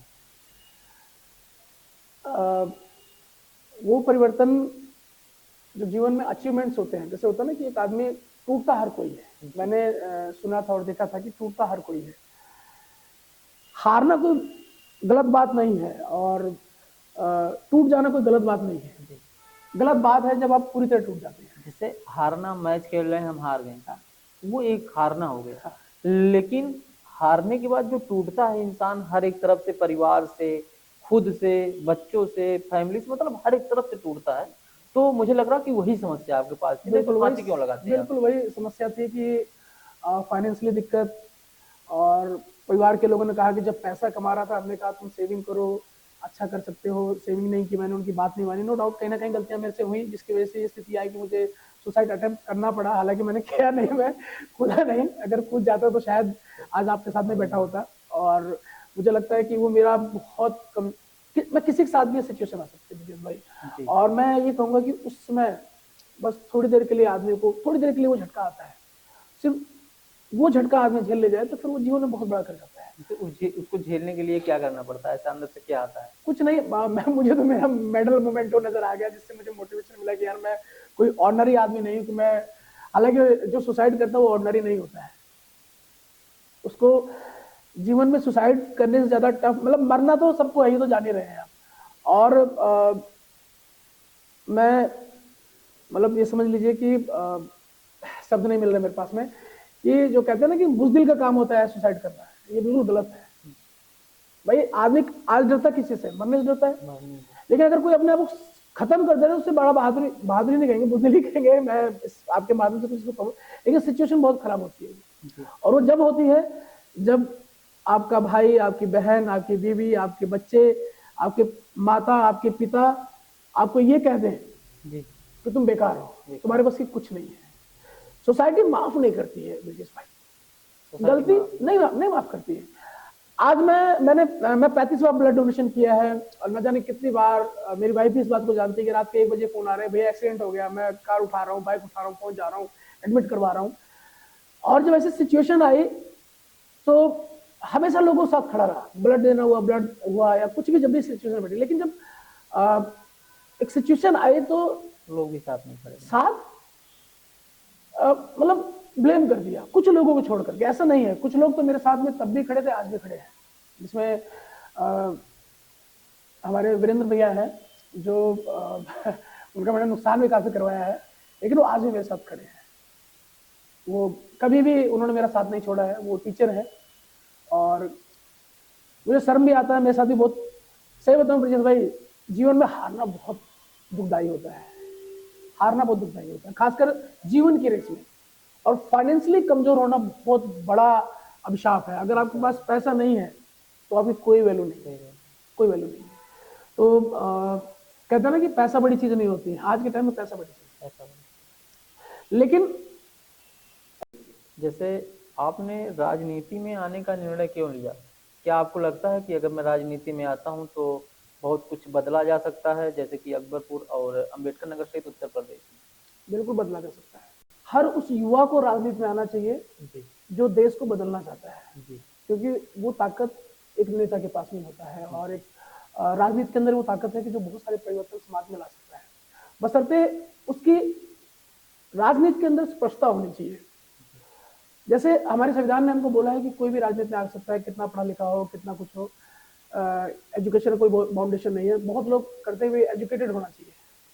B: अ, वो परिवर्तन जो जीवन में अचीवमेंट्स होते हैं, जैसे होता है ना कि एक आदमी टूटता हर कोई है, मैंने सुना था और देखा था कि टूटता हर कोई है। हारना कोई गलत बात नहीं है और टूट जाना कोई गलत बात नहीं है। गलत बात है जब आप पूरी तरह टूट जाते हैं।
A: जैसे हारना, मैच खेल रहे हैं हम, हार गए, वो एक हारना हो गया। लेकिन हारने के बाद जो टूटता है इंसान, हर एक तरफ से, परिवार से, खुद से, बच्चों से, फैमिली से, मतलब हर एक तरफ से टूटता है, तो मुझे लग रहा कि वही समस्या आपके पास थी, नहीं
B: बिल्कुल
A: तो
B: वही
A: फांसी क्यों लगाते हैं आप?
B: बिल्कुल वही समस्या थी कि फाइनेंशियली दिक्कत, और परिवार के लोगों ने कहा कि जब पैसा कमा रहा था, हमने कहा तुम सेविंग करो, अच्छा कर सकते हो, सेविंग नहीं की, मैंने उनकी बात नहीं मानी। नो डाउट कहीं ना कहीं गलतियां मेरे से हुई, जिसकी वजह से ये स्थिति आई कि मुझे सुसाइड अटेम्प्ट करना पड़ा। हालांकि मैंने किया नहीं, मैं कूदा नहीं, अगर कूद जाता तो शायद आज आपके साथ में बैठा होता। और मुझे लगता है कि वो मेरा बहुत कम, मैं किसी के साथ भी सिचुएशन आ सकती है ब्रिजेश भाई।
A: जी
B: और मैं ये कहूंगा कि उस समय बस थोड़ी देर के लिए आदमी को, थोड़ी देर के लिए वो झटका आता है, सिर्फ वो झटका आदमी झेल ले जाए तो फिर वो जीवन में बहुत बड़ा कर जाता है।
A: तो उसको झेलने के लिए क्या करना पड़ता है, ऐसा अंदर से क्या आता है?
B: कुछ नहीं, मुझे तो मेरा मेडल मोमेंटो नजर आ गया, जिससे मुझे मोटिवेशन मिला कि यार मैं कोई ऑर्डिनरी आदमी नहीं हूँ, कि मैं, हालांकि जो सुसाइड करता है वो ऑर्डिनरी नहीं होता है, उसको जीवन में सुसाइड करने से ज्यादा टफ, मतलब मरना तो सबको है, ये तो जान ही रहे हैं आप। और मैं, मतलब ये समझ लीजिए कि शब्द नहीं मिल रहे मेरे पास में, कि जो कहते हैं ना कि बुज़दिल का काम होता है सुसाइड करना, ये बिल्कुल गलत है भाई। आदमी आज डरता किसी से, मरने से डरता है। लेकिन अगर कोई अपने आप को खत्म कर दे रहा है, उससे बड़ा बहादुरी, बहादुरी नहीं कहेंगे, बुज़दिली कहेंगे, मैं आपके माध्यम से कुछ कहूँ। लेकिन सिचुएशन बहुत खराब होती है, और वो जब होती है जब आपका भाई, आपकी बहन, आपकी बीवी, आपके बच्चे, आपके माता, आपके पिता आपको ये कह दें कि तुम बेकार हो, तुम्हारे पास की कुछ नहीं है। सोसाइटी माफ नहीं करती है ब्रिजेश भाई, गलती नहीं माफ करती है। आज मैं 35 बार ब्लड डोनेशन किया है, और न जाने कितनी बार, मेरी वाइफ भी इस बात को जानती है कि रात के 1 बजे फोन आ रहे हैं, भैया एक्सीडेंट हो गया, मैं कार उठा रहा हूँ, बाइक उठा रहा हूँ, पहुंच जा रहा हूँ, एडमिट करवा रहा हूँ। और जब ऐसी सिचुएशन आई तो हमेशा लोगों के साथ खड़ा रहा, ब्लड देना हुआ, ब्लड हुआ, या कुछ भी जब भी सिचुएशन बैठी। लेकिन जब एक सिचुएशन आई तो
A: लोग भी साथ नहीं खड़े।
B: साथ मतलब ब्लेम कर दिया कुछ लोगों को छोड़ करके। ऐसा नहीं है, कुछ लोग तो मेरे साथ में तब भी खड़े थे, आज भी खड़े हैं, जिसमें हमारे वीरेंद्र भैया हैं, जो उनका मैंने नुकसान भी काफी करवाया है, लेकिन वो आज भी मेरे साथ खड़े हैं। वो कभी भी उन्होंने मेरा साथ नहीं छोड़ा है, वो टीचर है। और मुझे शर्म भी आता है, मेरे साथ भी बहुत, सही बताऊं ब्रिजेश भाई, जीवन में हारना बहुत दुखदाई होता है, हारना बहुत दुखदाई होता है, खासकर जीवन की रेस में। और फाइनेंशियली कमजोर होना बहुत बड़ा अभिशाप है। अगर आपके पास पैसा नहीं है तो आपकी कोई वैल्यू नहीं है, कोई वैल्यू नहीं है। तो कहते हैं ना कि पैसा बड़ी चीज नहीं होती है, आज के टाइम में पैसा बड़ी चीज है। लेकिन
A: जैसे आपने राजनीति में आने का निर्णय क्यों लिया? क्या आपको लगता है कि अगर मैं राजनीति में आता हूं तो बहुत कुछ बदला जा सकता है, जैसे कि अकबरपुर और अंबेडकर नगर सहित उत्तर प्रदेश में?
B: बिल्कुल बदला जा सकता है। हर उस युवा को राजनीति में आना चाहिए जो देश को बदलना चाहता है, क्योंकि वो ताकत एक नेता के पास में होता है, और एक राजनीति के अंदर वो ताकत है कि जो बहुत सारे परिवर्तन समाज में ला सकता है, बशर्ते उसकी राजनीति के अंदर स्पष्टता होनी चाहिए। जैसे हमारे संविधान ने हमको बोला है कि कोई भी राजनीति में आ सकता है, कितना पढ़ा लिखा हो, कितना कुछ हो, एजुकेशन का कोई बाउंडेशन नहीं है। बहुत लोग करते हुए एजुकेटेड होना चाहिए,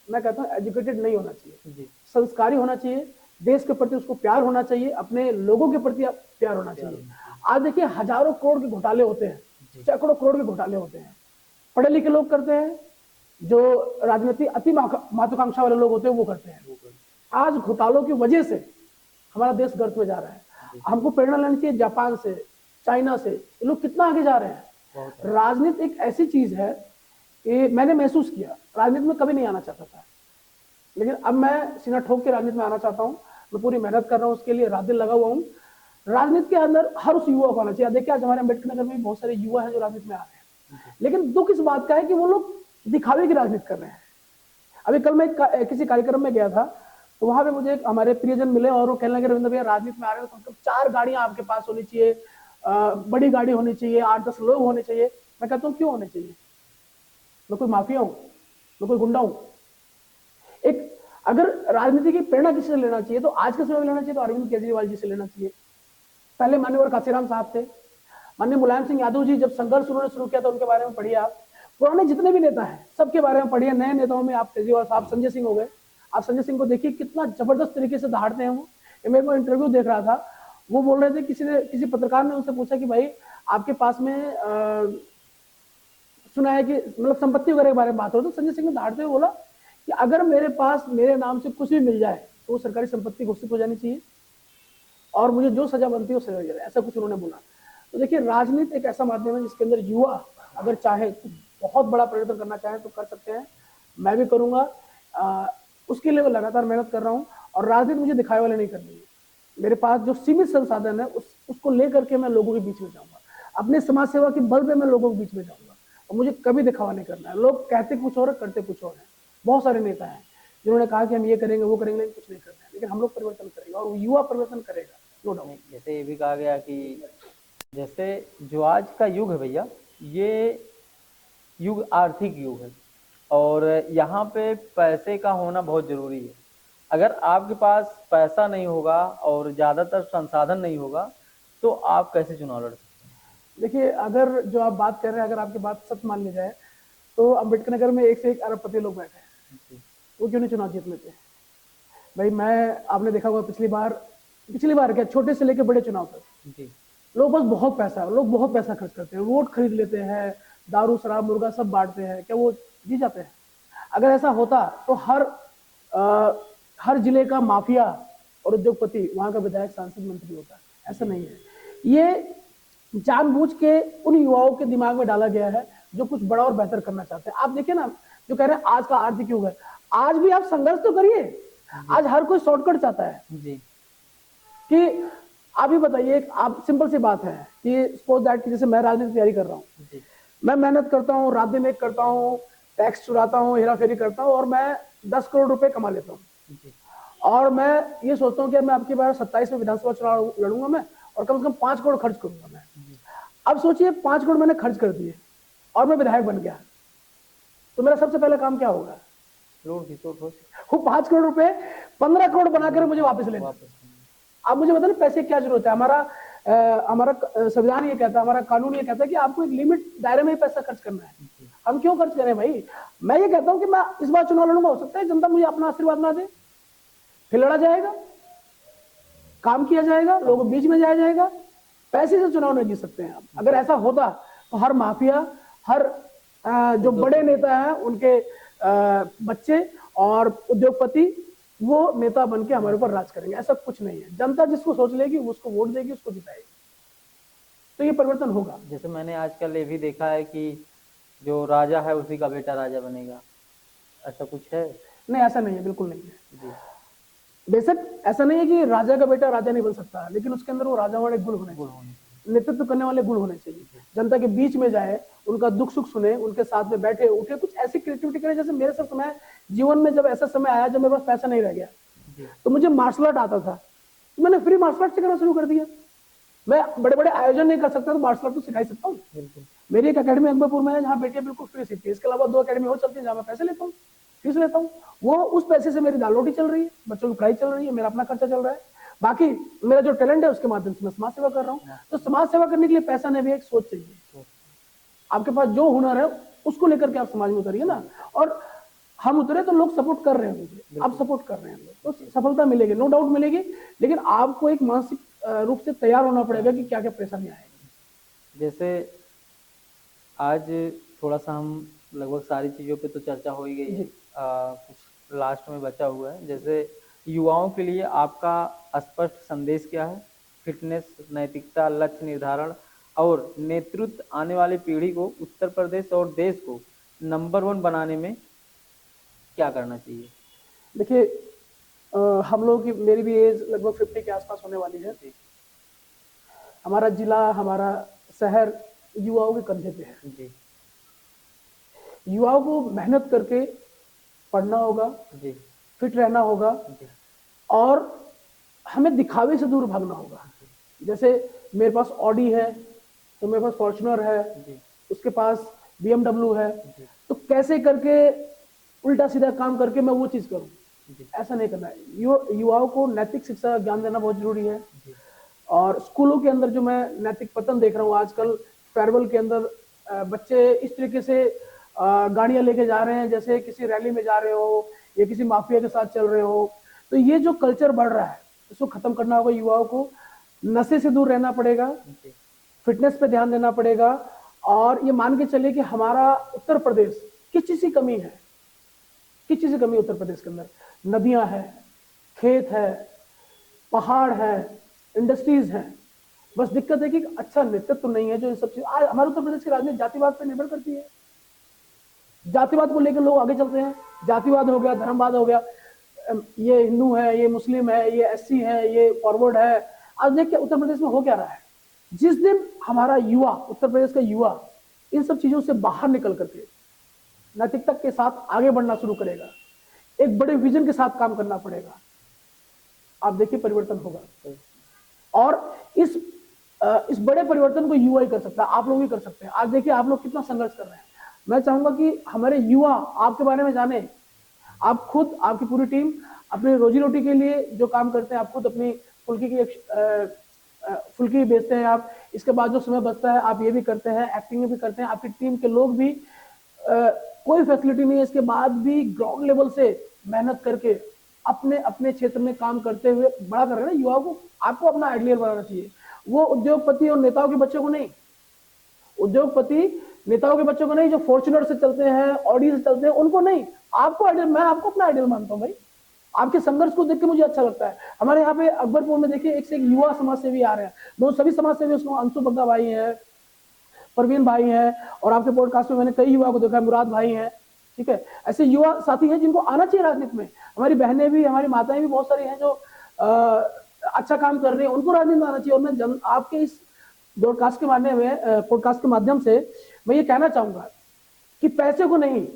B: मैं कहता हूँ एजुकेटेड नहीं होना चाहिए, संस्कारी होना चाहिए, देश के प्रति उसको प्यार होना चाहिए, अपने लोगों के प्रति प्यार होना चाहिए। आज देखिए हजारों करोड़ के घोटाले होते हैं, सैकड़ों करोड़ के घोटाले होते हैं, पढ़े लिखे लोग करते हैं, जो राजनीति अति महत्वाकांक्षा वाले लोग होते हैं वो करते हैं। आज घोटालों की वजह से हमारा देश गर्त में जा रहा है। हमको प्रेरणा लेनी चाहिए जापान से, चाइना से, ये लोग कितना आगे जा रहे हैं। राजनीति एक ऐसी चीज है कि मैंने महसूस किया, राजनीति में कभी नहीं आना चाहता था, लेकिन अब मैं सीना ठोक के राजनीति में आना चाहता हूँ। मैं पूरी मेहनत कर रहा हूँ उसके लिए, रात दिन लगा हुआ हूँ। राजनीति के अंदर हर उस युवा को आना चाहिए। देखिए आज हमारे अम्बेडकर नगर में बहुत सारे युवा हैं जो राजनीति में आ रहे हैं, लेकिन दुख इस बात का है कि वो लोग दिखावे की राजनीति कर रहे हैं। अभी कल मैं किसी कार्यक्रम में गया था, तो वहां पे मुझे हमारे प्रियजन मिले और वो कहने लगे, रविंद्र भैया राजनीति में आ रहे हैं तो 4 गाड़ियां आपके पास होनी चाहिए, बड़ी गाड़ी होनी चाहिए, 8-10 लोग होने चाहिए। मैं कहता हूँ क्यों होने चाहिए? मैं कोई माफिया हूँ? मैं कोई गुंडा हूँ? एक अगर राजनीति की प्रेरणा किसी से लेना चाहिए तो आज के समय में लेना चाहिए तो अरविंद केजरीवाल जी से लेना चाहिए। पहले मान्यवर काशीराम साहब थे, माननीय मुलायम सिंह यादव जी जब संघर्ष उन्होंने शुरू किया था उनके बारे में पढ़िए आप, पुराने जितने भी नेता हैं सबके बारे में पढ़िए। नए नेताओं में आप केजरीवाल साहब, संजय सिंह हो गए, आप संजय सिंह को देखिए कितना जबरदस्त तरीके से दहाड़ते हैं वो। मैं को इंटरव्यू देख रहा था, वो बोल रहे थे, किसी पत्रकार ने उनसे पूछा कि भाई आपके पास में सुना है कि मतलब संपत्ति वगैरह के बारे में बात हो, तो संजय सिंह ने दहाड़ते हुए बोला कि अगर मेरे पास मेरे नाम से कुछ भी मिल जाए तो वो सरकारी संपत्ति घोषित हो जानी चाहिए और मुझे जो सजा बनती है वो सजा दी जाए, ऐसा कुछ उन्होंने बोला। तो देखिए, राजनीति एक ऐसा माध्यम है जिसके अंदर युवा अगर चाहे तो बहुत बड़ा परिवर्तन करना चाहे तो कर सकते हैं। मैं भी करूंगा, उसके लिए मैं लगातार मेहनत कर रहा हूँ और राजनीति मुझे दिखाए वाले नहीं करनी है। मेरे पास जो सीमित संसाधन है उसको लेकर के मैं लोगों के बीच में जाऊंगा, अपने समाज सेवा के बल पे मैं लोगों के बीच में जाऊंगा और मुझे कभी दिखावा नहीं करना है। लोग कहते कुछ और करते कुछ और है। बहुत सारे नेता हैं जिन्होंने कहा कि हम ये करेंगे वो करेंगे, लेकिन कुछ नहीं करना है। लेकिन हम लोग परिवर्तन करेंगे और युवा परिवर्तन करेगा, नो डाउट।
A: जैसे ये भी कहा गया कि जैसे जो आज का युग है भैया, ये युग आर्थिक युग है और यहाँ पे पैसे का होना बहुत जरूरी है। अगर आपके पास पैसा नहीं होगा और ज्यादातर संसाधन नहीं होगा तो आप कैसे चुनाव लड़ सकते हैं?
B: देखिए, अगर जो आप बात कर रहे हैं, अगर आपकी बात सच मान ली जाए तो अम्बेडकर नगर में एक से एक अरबपति लोग बैठे हैं, वो क्यों नहीं चुनाव जीत लेते? भाई, मैं आपने देखा होगा पिछली बार क्या, छोटे से लेकर बड़े चुनाव तक
A: जी
B: लोग बस बहुत पैसा, लोग बहुत पैसा खर्च करते हैं, वोट खरीद लेते हैं, दारू शराब मुर्गा सब बांटते हैं, क्या वो जीत जाते हैं? अगर ऐसा होता तो हर जिले का माफिया और उद्योगपति वहां का विधायक सांसद मंत्री होता। ऐसा नहीं है। ये जानबूझ के उन युवाओं के दिमाग में डाला गया है जो कुछ बड़ा और बेहतर करना चाहते हैं। आप देखिए ना, जो कह रहे हैं आज का आर्थिक युग है, आज भी आप संघर्ष तो करिए। आज हर कोई शॉर्टकट चाहता है
A: जी
B: कि आप ही बताइए, आप सिंपल सी बात है कि सपोज दैट कि जैसे मैं राजनीति की तैयारी कर रहा हूँ, मैं मेहनत करता हूँ, रात दिन एक करता हूँ, टैक्स चुराता हूँ, हेरा फेरी करता हूँ और मैं 10 करोड़ रुपए कमा लेता हूँ और मैं ये सोचता हूँ कि मैं आपकी बार 27 में विधानसभा चुनाव लड़ूंगा मैं और कम से कम 5 करोड़ खर्च करूंगा मैं। अब सोचिए, 5 करोड़ मैंने खर्च कर दिए और मैं विधायक बन गया, तो मेरा सबसे पहला काम क्या होगा? वो 5 करोड़ रुपए 15 करोड़ बनाकर मुझे वापस लेना। आप मुझे बताइए पैसे की क्या जरूरत है? हमारा संविधान ये कहता है, हमारा कानून ये कहता है कि आपको एक लिमिट दायरे में ही पैसा खर्च करना है। हम क्यों खर्च करें भाई? मैं ये कहता हूं कि मैं इस बार चुनाव लड़ूंगा, हो सकता है जनता मुझे अपना आशीर्वाद ना दे, फिर लड़ा जाएगा, काम किया जाएगा, लोगों के बीच में जाया जाएगा। पैसे से चुनाव नहीं जीत सकते हैं आप। अगर ऐसा होता तो हर माफिया, हर जो बड़े नेता हैं उनके बच्चे और उद्योगपति वो नेता बन के हमारे ऊपर राज करेंगे। ऐसा कुछ नहीं है। जनता जिसको सोच लेगी उसको वोट देगी, उसको जिताएगी, तो ये परिवर्तन होगा।
A: जैसे मैंने आजकल ये भी देखा है कि जो राजा है उसी का बेटा राजा बनेगा, ऐसा कुछ है?
B: नहीं, ऐसा नहीं है, बिल्कुल नहीं है। बेशक ऐसा नहीं है कि राजा का बेटा राजा नहीं बन सकता, लेकिन उसके अंदर वो राजा वाले गुण होने चाहिए, नेतृत्व करने वाले गुण होने चाहिए। जनता के बीच में जाए, उनका दुख सुख सुने, उनके साथ में बैठे उठे, कुछ ऐसी क्रिएटिविटी करे। जैसे मेरे साथ समय जीवन में जब ऐसा समय आया जब मेरे पास पैसा नहीं रह गया, तो मुझे मार्शल आर्ट आता था, तो मैंने फ्री मार्शल आर्ट सिखाना शुरू कर दिया। मैं बड़े बड़े आयोजन नहीं कर सकता तो मार्शल आर्ट तो सिखा सकता हूँ। मेरी एक अकेडमी अकबरपुर में है जहाँ बेटियां बिल्कुल फ्री सीखती है। इसके अलावा 2 अकेडमी और चलती है जहाँ मैं पैसे लेता हूँ, फीस लेता हूँ। वो उस पैसे से मेरी दाल रोटी चल रही है, बच्चों की पढ़ाई चल रही है, मेरा अपना खर्चा चल रहा है। बाकी मेरा जो टैलेंट है उसके माध्यम से मैं समाज सेवा कर रहा हूँ। तो समाज सेवा करने के लिए पैसा नहीं भी, एक सोच चाहिए। आपके पास जो हुनर है उसको लेकर के आप समाज में उतरिए ना। और हम उतरे तो लोग सपोर्ट कर रहे हैं मुझे, आप सपोर्ट कर रहे हैं लोग, तो सफलता मिलेगी, नो डाउट मिलेगी। लेकिन आपको एक मानसिक रूप से तैयार होना पड़ेगा कि क्या क्या परेशानी आएगी।
A: जैसे आज थोड़ा सा हम लगभग सारी चीज़ों पे तो चर्चा हो ही गई है, कुछ लास्ट में बचा हुआ है। जैसे युवाओं के लिए आपका स्पष्ट संदेश क्या है? फिटनेस, नैतिकता, लक्ष्य निर्धारण और नेतृत्व आने वाली पीढ़ी को उत्तर प्रदेश और देश को नंबर 1 बनाने में क्या करना चाहिए?
B: देखिए, हम लोगों की, मेरी भी एज लगभग 50 के आसपास होने वाली है। हमारा जिला, हमारा शहर युवाओं के कंधे पे है।
A: जी
B: युवाओं को मेहनत करके पढ़ना होगा,
A: जी
B: फिट रहना होगा
A: जी
B: और हमें दिखावे से दूर भागना होगा। जैसे मेरे पास ऑडी है तो मेरे पास फॉर्च्यूनर है, उसके पास BMW है, तो कैसे करके उल्टा सीधा काम करके मैं वो चीज करूं, ऐसा नहीं करना है। युवाओं को नैतिक शिक्षा ज्ञान देना बहुत जरूरी है। और स्कूलों के अंदर जो मैं नैतिक पतन देख रहा हूँ आजकल, फेयरवेल के अंदर बच्चे इस तरीके से गाड़ियां लेके जा रहे हैं जैसे किसी रैली में जा रहे हो या किसी माफिया के साथ चल रहे हो। तो ये जो कल्चर बढ़ रहा है इसको खत्म करना होगा। युवाओं को नशे से दूर रहना पड़ेगा, फिटनेस पे ध्यान देना पड़ेगा और ये मान के चले कि हमारा उत्तर प्रदेश किस चीज की कमी है, किस चीज़ की कमी है उत्तर प्रदेश के अंदर? नदियां हैं, खेत है, पहाड़ है, इंडस्ट्रीज हैं। बस दिक्कत है कि एक अच्छा नेतृत्व नहीं है जो इन सब चीज। आज हमारे उत्तर प्रदेश की राजनीति जातिवाद पर निर्भर करती है। जातिवाद को लेकर लोग आगे चलते हैं। जातिवाद हो गया, धर्मवाद हो गया, ये हिंदू है, ये मुस्लिम है, ये एससी है, ये फॉरवर्ड है। आज देखिए उत्तर प्रदेश में हो क्या रहा है। जिस दिन हमारा युवा, उत्तर प्रदेश का युवा इन सब चीजों से बाहर निकल करके नैतिकता के साथ आगे बढ़ना शुरू करेगा, एक बड़े विजन के साथ काम करना पड़ेगा, आप देखिए परिवर्तन होगा। और इस बड़े परिवर्तन को युवा ही कर सकता है, आप लोग भी कर सकते हैं। आज देखिए आप लोग कितना संघर्ष कर रहे हैं। मैं चाहूंगा कि हमारे युवा आपके बारे में जाने। आप खुद, आपकी पूरी टीम अपनी रोजी रोटी के लिए जो काम करते हैं, आप खुद अपनी फुल्की बेचते हैं आप। इसके बाद जो समय बचता है आप ये भी करते हैं, एक्टिंग भी करते हैं। आपकी टीम के लोग भी कोई फैसिलिटी नहीं है, इसके बाद भी ग्राउंड लेवल से मेहनत करके अपने अपने क्षेत्र में काम करते हुए बड़ा कर रहे हैं ना युवाओं को। आपको अपना आइडियल बनाना चाहिए। वो उद्योगपति और नेताओं के बच्चों को नहीं, उद्योगपति नेताओं के बच्चों को नहीं, जो फॉर्च्यूनर से चलते हैं, ऑडी से चलते हैं, उनको नहीं। आपको आइडियल, मैं आपको अपना आइडियल मानता हूँ भाई। आपके संघर्ष को देख के मुझे अच्छा लगता है। हमारे यहाँ पे अकबरपुर में देखिए एक से एक युवा समाज सेवी आ रहे हैं। वो सभी समाज सेवी, उसमें अंशु बग्गा भाई हैं, परवीन भाई हैं, और आपके पॉडकास्ट में मैंने कई युवा को देखा है, मुराद भाई हैं। ठीक है, ऐसे युवा साथी हैं जिनको आना चाहिए राजनीति में। हमारी बहनें भी, हमारी माताएं भी बहुत सारी हैं जो अच्छा काम कर रही है, उनको राजनीति में आना चाहिए। और मैं आपके इस पॉडकास्ट के माध्यम से मैं ये कहना चाहूंगा कि पैसे को नहीं,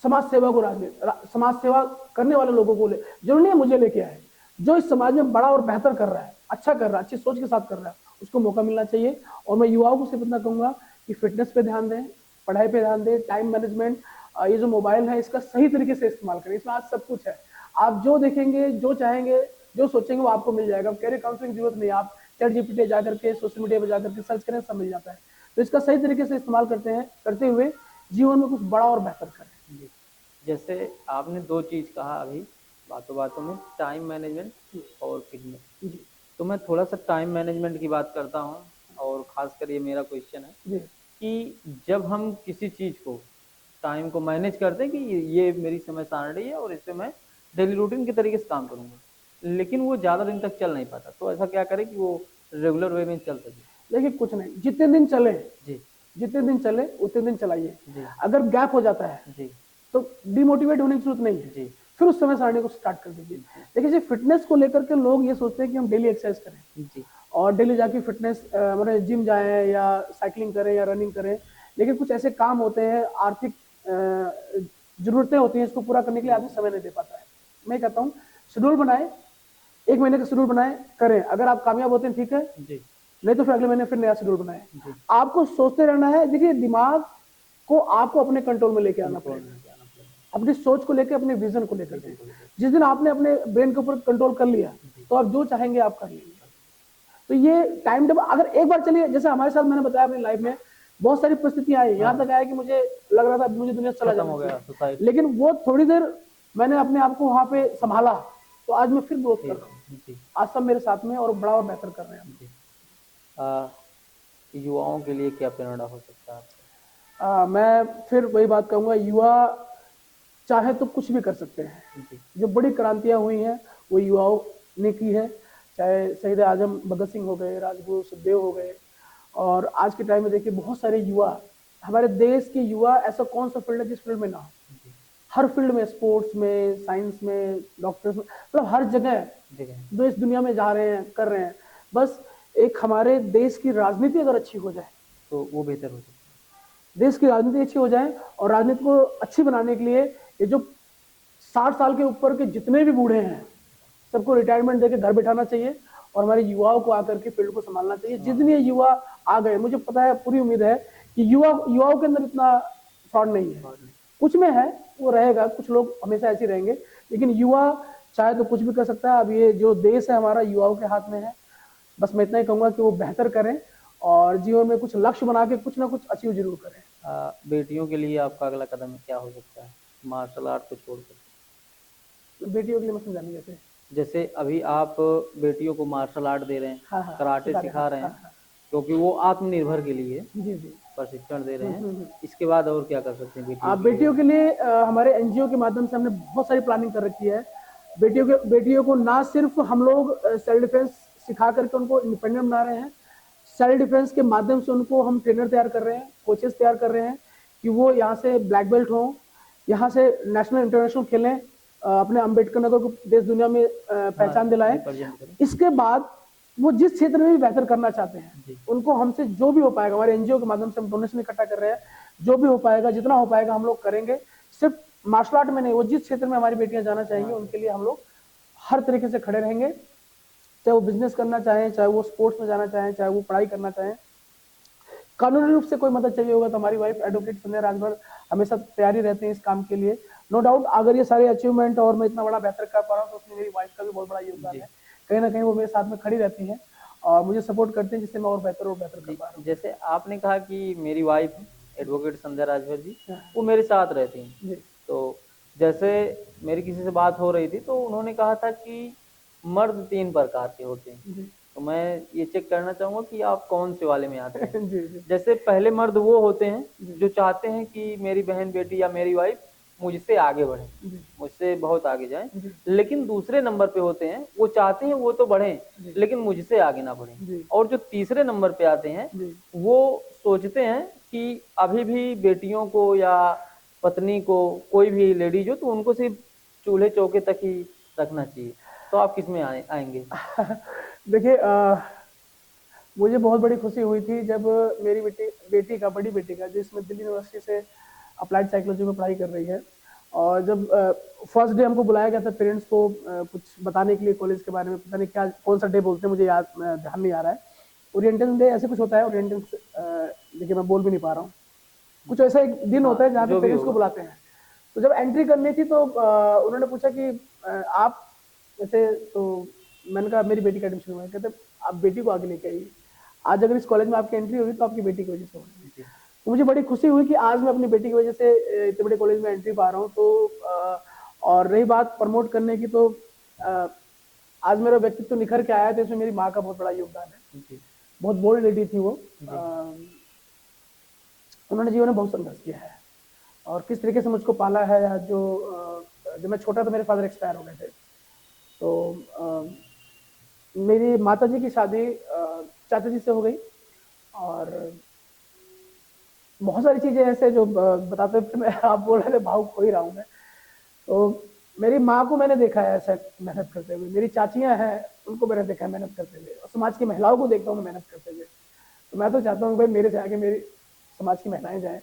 B: समाज सेवा को राजनीति, समाज सेवा करने वाले लोगों को जरूरी नहीं है मुझे लेके आए, जो इस समाज में बड़ा और बेहतर कर रहा है, अच्छा कर रहा है, अच्छी सोच के साथ कर रहा है, उसको मौका मिलना चाहिए। और मैं युवाओं को सिर्फ इतना कहूंगा कि फिटनेस पे ध्यान दें, पढ़ाई पे ध्यान दें, टाइम मैनेजमेंट, ये जो मोबाइल है इसका सही तरीके से इस्तेमाल करें। इसमें आज सब कुछ है। आप जो देखेंगे, जो चाहेंगे, जो सोचेंगे वो आपको मिल जाएगा। कैरियर काउंसलिंग की जरूरत नहीं, आप चैट जीपीटी जाकर के, सोशल मीडिया पर जाकर के सर्च करें, सब मिल जाता है। तो इसका सही तरीके से इस्तेमाल करते हुए जीवन में कुछ बड़ा और बेहतर करें।
A: जैसे आपने दो चीज कहा अभी बातों बातों में, टाइम मैनेजमेंट और फिटनेस। तो मैं थोड़ा सा टाइम मैनेजमेंट की बात करता हूँ, और खासकर ये मेरा क्वेश्चन है कि जब हम किसी चीज को, टाइम को मैनेज करते हैं कि ये मेरी समय सारणी है और इससे मैं डेली रूटीन के तरीके से काम करूंगा, लेकिन वो ज्यादा दिन तक चल नहीं पाता, तो ऐसा क्या करें कि वो रेगुलर वे में चल सके?
B: देखिए कुछ नहीं, जितने दिन चले उतने दिन चलाइए। अगर गैप हो जाता है तो डिमोटिवेट होने की जरूरत नहीं है, फिर उस समय सारणी को स्टार्ट कर दीजिए। देखिए फिटनेस को लेकर के लोग ये सोचते हैं कि हम डेली एक्सरसाइज करें और डेली जाके फिटनेस मतलब जिम जाएं या साइकिलिंग करें या रनिंग करें, लेकिन कुछ ऐसे काम होते हैं, आर्थिक जरूरतें होती हैं, इसको पूरा करने के लिए आदमी समय नहीं दे पाता है। मैं कहता हूँ शेड्यूल बनाए, 1 महीने का शेड्यूल बनाए, करें। अगर आप कामयाब होते हैं ठीक है, नहीं तो फिर अगले महीने फिर नया शेड्यूल बनाए। आपको सोचते रहना है। देखिए दिमाग को आपको अपने कंट्रोल में लेके आना पड़ेगा, अपनी सोच को लेकर, अपने विजन को लेकर। जिस दिन आपने अपने ब्रेन के ऊपर कंट्रोल कर लिया तो आप जो चाहेंगे आप कर लेंगे। तो ये टाइम टेबल अगर एक बार चलिए, जैसे हमारे साथ मैंने बताया अपनी लाइफ में बहुत सारी परिस्थितियां आई, यहाँ तक आया कि मुझे लग रहा था मुझे दुनिया से चला जाना हो गया, लेकिन वो थोड़ी देर मैंने अपने आप को वहां पे संभाला, तो आज मैं फिर ग्रोथ कर रहा हूँ। आज सब मेरे साथ में और बड़ा और बेहतर कर रहे हैं।
A: युवाओं के लिए क्या प्रेरणा हो सकता है?
B: मैं फिर वही बात कहूंगा, युवा चाहे तो कुछ भी कर सकते हैं। जो बड़ी क्रांतियां हुई हैं वो युवाओं ने की है, चाहे शहीद आजम भगत सिंह हो गए, राजगुरु सुखदेव हो गए, और आज के टाइम में देखिए बहुत सारे युवा, हमारे देश के युवा, ऐसा कौन सा फील्ड है जिस फील्ड में ना हो। हर फील्ड में, स्पोर्ट्स में, साइंस में, डॉक्टर्स में, मतलब हर जगह जो इस दुनिया में जा रहे हैं, कर रहे हैं। बस एक हमारे देश की राजनीति अगर अच्छी हो जाए
A: तो वो बेहतर हो सकता है।
B: देश की राजनीति अच्छी हो जाए, और राजनीति को अच्छी बनाने के लिए ये जो 60 साल के ऊपर के जितने भी बूढ़े हैं सबको रिटायरमेंट देके घर बैठाना चाहिए, और हमारे युवाओं को आकर के फील्ड को संभालना चाहिए। जितने युवा आ गए, मुझे पता है, पूरी उम्मीद है कि युवाओं के अंदर इतना फ्रॉड नहीं है। कुछ में है, वो रहेगा, कुछ लोग हमेशा ऐसे रहेंगे, लेकिन युवा चाहे तो कुछ भी कर सकता है। अब ये जो देश है हमारा युवाओं के हाथ में है। बस मैं इतना ही कहूंगा कि वो बेहतर करें और जीवन में कुछ लक्ष्य बना के कुछ ना कुछ अचीव जरूर करें।
A: बेटियों के लिए आपका अगला कदम क्या हो सकता है, मार्शल आर्ट को छोड़कर?
B: बेटियों के लिए मैं समझाने
A: जैसे अभी आप बेटियों को मार्शल आर्ट दे रहे हैं,
B: हाँ,
A: कराटे सिखा रहे हैं, क्योंकि वो आत्मनिर्भर के लिए।
B: जी जी।
A: प्रशिक्षण दे रहे हैं, इसके बाद और क्या कर सकते हैं बेटियों
B: आप
A: के लिए?
B: बेटियों के लिए हमारे एनजीओ के माध्यम से हमने बहुत सारी प्लानिंग कर रखी है। बेटियों को ना सिर्फ हम लोग सेल्फ डिफेंस सिखा करके उनको इंडिपेंडेंट बना रहे हैं, सेल्फ डिफेंस के माध्यम से उनको हम ट्रेनर तैयार कर रहे हैं, कोचेस तैयार कर रहे हैं कि वो यहाँ से ब्लैक बेल्ट हों, यहाँ से नेशनल इंटरनेशनल खेलें, अपने अम्बेडकर नगर को देश दुनिया में पहचान दिलाएं।
A: रिप्रेजेंट करें।
B: इसके बाद वो जिस क्षेत्र में भी बेहतर करना चाहते हैं,
A: जी।
B: उनको हमसे जो भी हो पाएगा, हमारे एनजीओ के माध्यम से हम डोनेशन इकट्ठा कर रहे हैं, जो भी हो पाएगा, जितना हो पाएगा हम लोग करेंगे। सिर्फ मार्शल आर्ट में नहीं, वो जिस क्षेत्र में हमारी बेटियां जाना चाहेंगी उनके लिए हम लोग हर तरीके से खड़े रहेंगे। चाहे वो बिजनेस करना चाहें, चाहे वो स्पोर्ट्स में जाना चाहें, चाहे वो पढ़ाई करना चाहें, कानूनी रूप से कोई मदद चाहिए होगा तो हमारी वाइफ एडवोकेट संध्या राजभर हमेशा तैयारी रहते हैं इस काम के लिए। नो डाउट अगर ये सारे अचीवमेंट और मैं इतना बड़ा बेहतर कर पा रहा हूँ तो उसमें मेरी वाइफ का भी बहुत बड़ा योगदान है। कहीं ना कहीं वो मेरे साथ में खड़ी रहती हैं और मुझे सपोर्ट करते हैं, जिससे मैं और बेहतर कर पा रहा हूँ।
A: जैसे आपने कहा कि मेरी वाइफ एडवोकेट संध्या राजभर जी, वो मेरे साथ रहती हैं, तो जैसे मेरी किसी से बात हो रही थी तो उन्होंने कहा था कि मर्द 3 प्रकार के होते हैं, तो मैं ये चेक करना चाहूंगा कि आप कौन से वाले में आते हैं। जैसे पहले मर्द वो होते हैं जो चाहते हैं कि मेरी बहन बेटी या मेरी वाइफ मुझसे आगे बढ़े, मुझसे बहुत आगे जाए, लेकिन दूसरे नंबर पे होते हैं वो चाहते हैं वो तो बढ़े लेकिन मुझसे आगे ना बढ़े। और जो तीसरे नंबर पे आते हैं वो सोचते हैं कि अभी भी बेटियों को या पत्नी को, कोई भी लेडीज हो तो उनको सिर्फ चूल्हे चौके तक ही रखना चाहिए। तो आप किस में आएंगे?
B: देखिए, मुझे बहुत बड़ी खुशी हुई थी जब मेरी बड़ी बेटी का, जो इसमें दिल्ली यूनिवर्सिटी से अप्लाइड साइकोलॉजी में पढ़ाई कर रही है, और जब फर्स्ट डे हमको बुलाया गया था पेरेंट्स को कुछ बताने के लिए कॉलेज के बारे में, पता नहीं क्या कौन सा डे बोलते हैं, मुझे ध्यान नहीं आ रहा है, ओरिएंटेशन डे ऐसे कुछ होता है, ओरिएंटेशन देखिए मैं बोल भी नहीं पा रहा हूँ, कुछ ऐसा एक दिन होता है जहाँ पे पेरेंट्स को बुलाते हैं। तो जब एंट्री करनी थी तो उन्होंने पूछा कि आप ऐसे, तो मैंने कहा मेरी बेटी का एडमिशन हुआ है। कहते आप बेटी को आगे लेके आइए, आज अगर इस कॉलेज में आपकी एंट्री होगी तो आपकी बेटी की वजह से होगी। तो मुझे बड़ी खुशी हुई कि आज मैं अपनी बेटी की वजह से इतने बड़े कॉलेज में एंट्री पा रहा हूँ। तो और रही बात प्रमोट करने की, तो आज मेरा व्यक्तित्व निखर के आया, तो इसमें मेरी माँ का बहुत बड़ा योगदान है। बहुत बोल्ड लेडी थी वो, उन्होंने जीवन में बहुत संघर्ष किया है और किस तरीके से मुझको पाला है। जब मैं छोटा था मेरे फादर एक्सपायर हो गए थे, तो मेरी माता जी की शादी चाचा जी से हो गई, और बहुत सारी चीजें ऐसे जो बताते थे, मैं आप बोल रहे थे भावुक हो ही रहा हूँ मैं। तो मेरी माँ को मैंने देखा है ऐसा मेहनत करते हुए, मेरी चाचियां हैं उनको मैंने देखा है मेहनत करते हुए, और समाज की महिलाओं को देखता हूँ मैं मेहनत करते हुए। तो मैं तो चाहता हूँ भाई मेरे से आगे मेरी समाज की महिलाएं जाएं,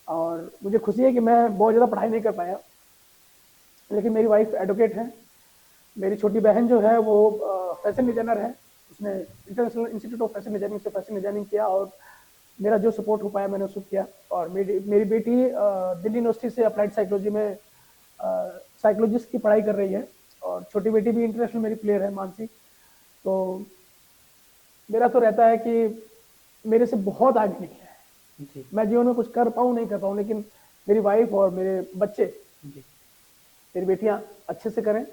B: और मुझे खुशी है कि मैं बहुत ज़्यादा पढ़ाई नहीं कर पाया, लेकिन मेरी वाइफ एडवोकेट है। मेरी छोटी बहन जो है वो फैशन डिजाइनर है, उसने international institute of fashion designing से फैशन डिजाइनिंग किया, और मेरा जो सपोर्ट हो पाया मैंने उसको किया। और मेरी बेटी दिल्ली यूनिवर्सिटी से अप्लाइड साइकोलॉजी में साइकोलॉजिस्ट की पढ़ाई कर रही है, और छोटी बेटी भी इंटरनेशनल मेरी प्लेयर है, मानसी। तो मेरा तो रहता है कि मेरे से बहुत आगे नहीं है, मैं जीवन में कुछ कर पाऊँ नहीं कर पाऊँ, लेकिन मेरी वाइफ और मेरे बच्चे, मेरी बेटियां अच्छे से करें।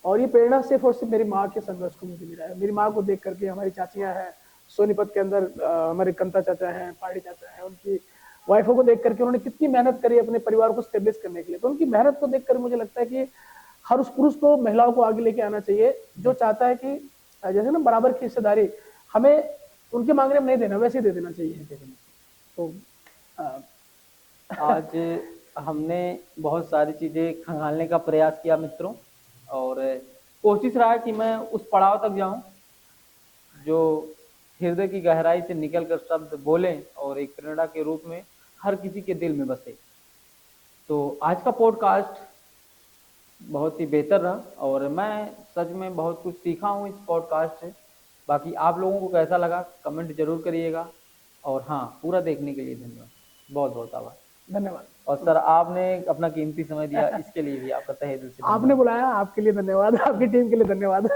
B: और ये प्रेरणा सिर्फ और सिर्फ मेरी माँ के संघर्ष को मुझे मिला है। मेरी माँ को देख करके, हमारी चाचियां हैं सोनीपत के अंदर, हमारे कंता चाचा हैं, पहाड़ी चाचा हैं, उनकी वाइफों को देख करके उन्होंने कितनी मेहनत करी अपने परिवार को स्टेब्लिश करने के लिए। तो उनकी मेहनत को देख कर मुझे लगता है कि हर उस पुरुष को महिलाओं को आगे लेके आना चाहिए जो चाहता है कि जैसे ना बराबर की हिस्सेदारी हमें उनके मांगने में नहीं देना, वैसे ही दे देना चाहिए। तो
A: आज हमने बहुत सारी चीजें खंगालने का प्रयास किया मित्रों, और कोशिश रहा कि मैं उस पड़ाव तक जाऊं जो हृदय की गहराई से निकलकर शब्द बोलें और एक प्रेरणा के रूप में हर किसी के दिल में बसे। तो आज का पॉडकास्ट बहुत ही बेहतर रहा, और मैं सच में बहुत कुछ सीखा हूँ इस पॉडकास्ट से। बाकी आप लोगों को कैसा लगा कमेंट जरूर करिएगा, और हाँ, पूरा देखने के लिए धन्यवाद, बहुत बहुत आभार।
B: धन्यवाद।
A: और सर, आपने अपना कीमती समय दिया, इसके लिए भी आपका तहे दिल से
B: आपने बुलाया, आपके लिए धन्यवाद, आपकी टीम के लिए धन्यवाद।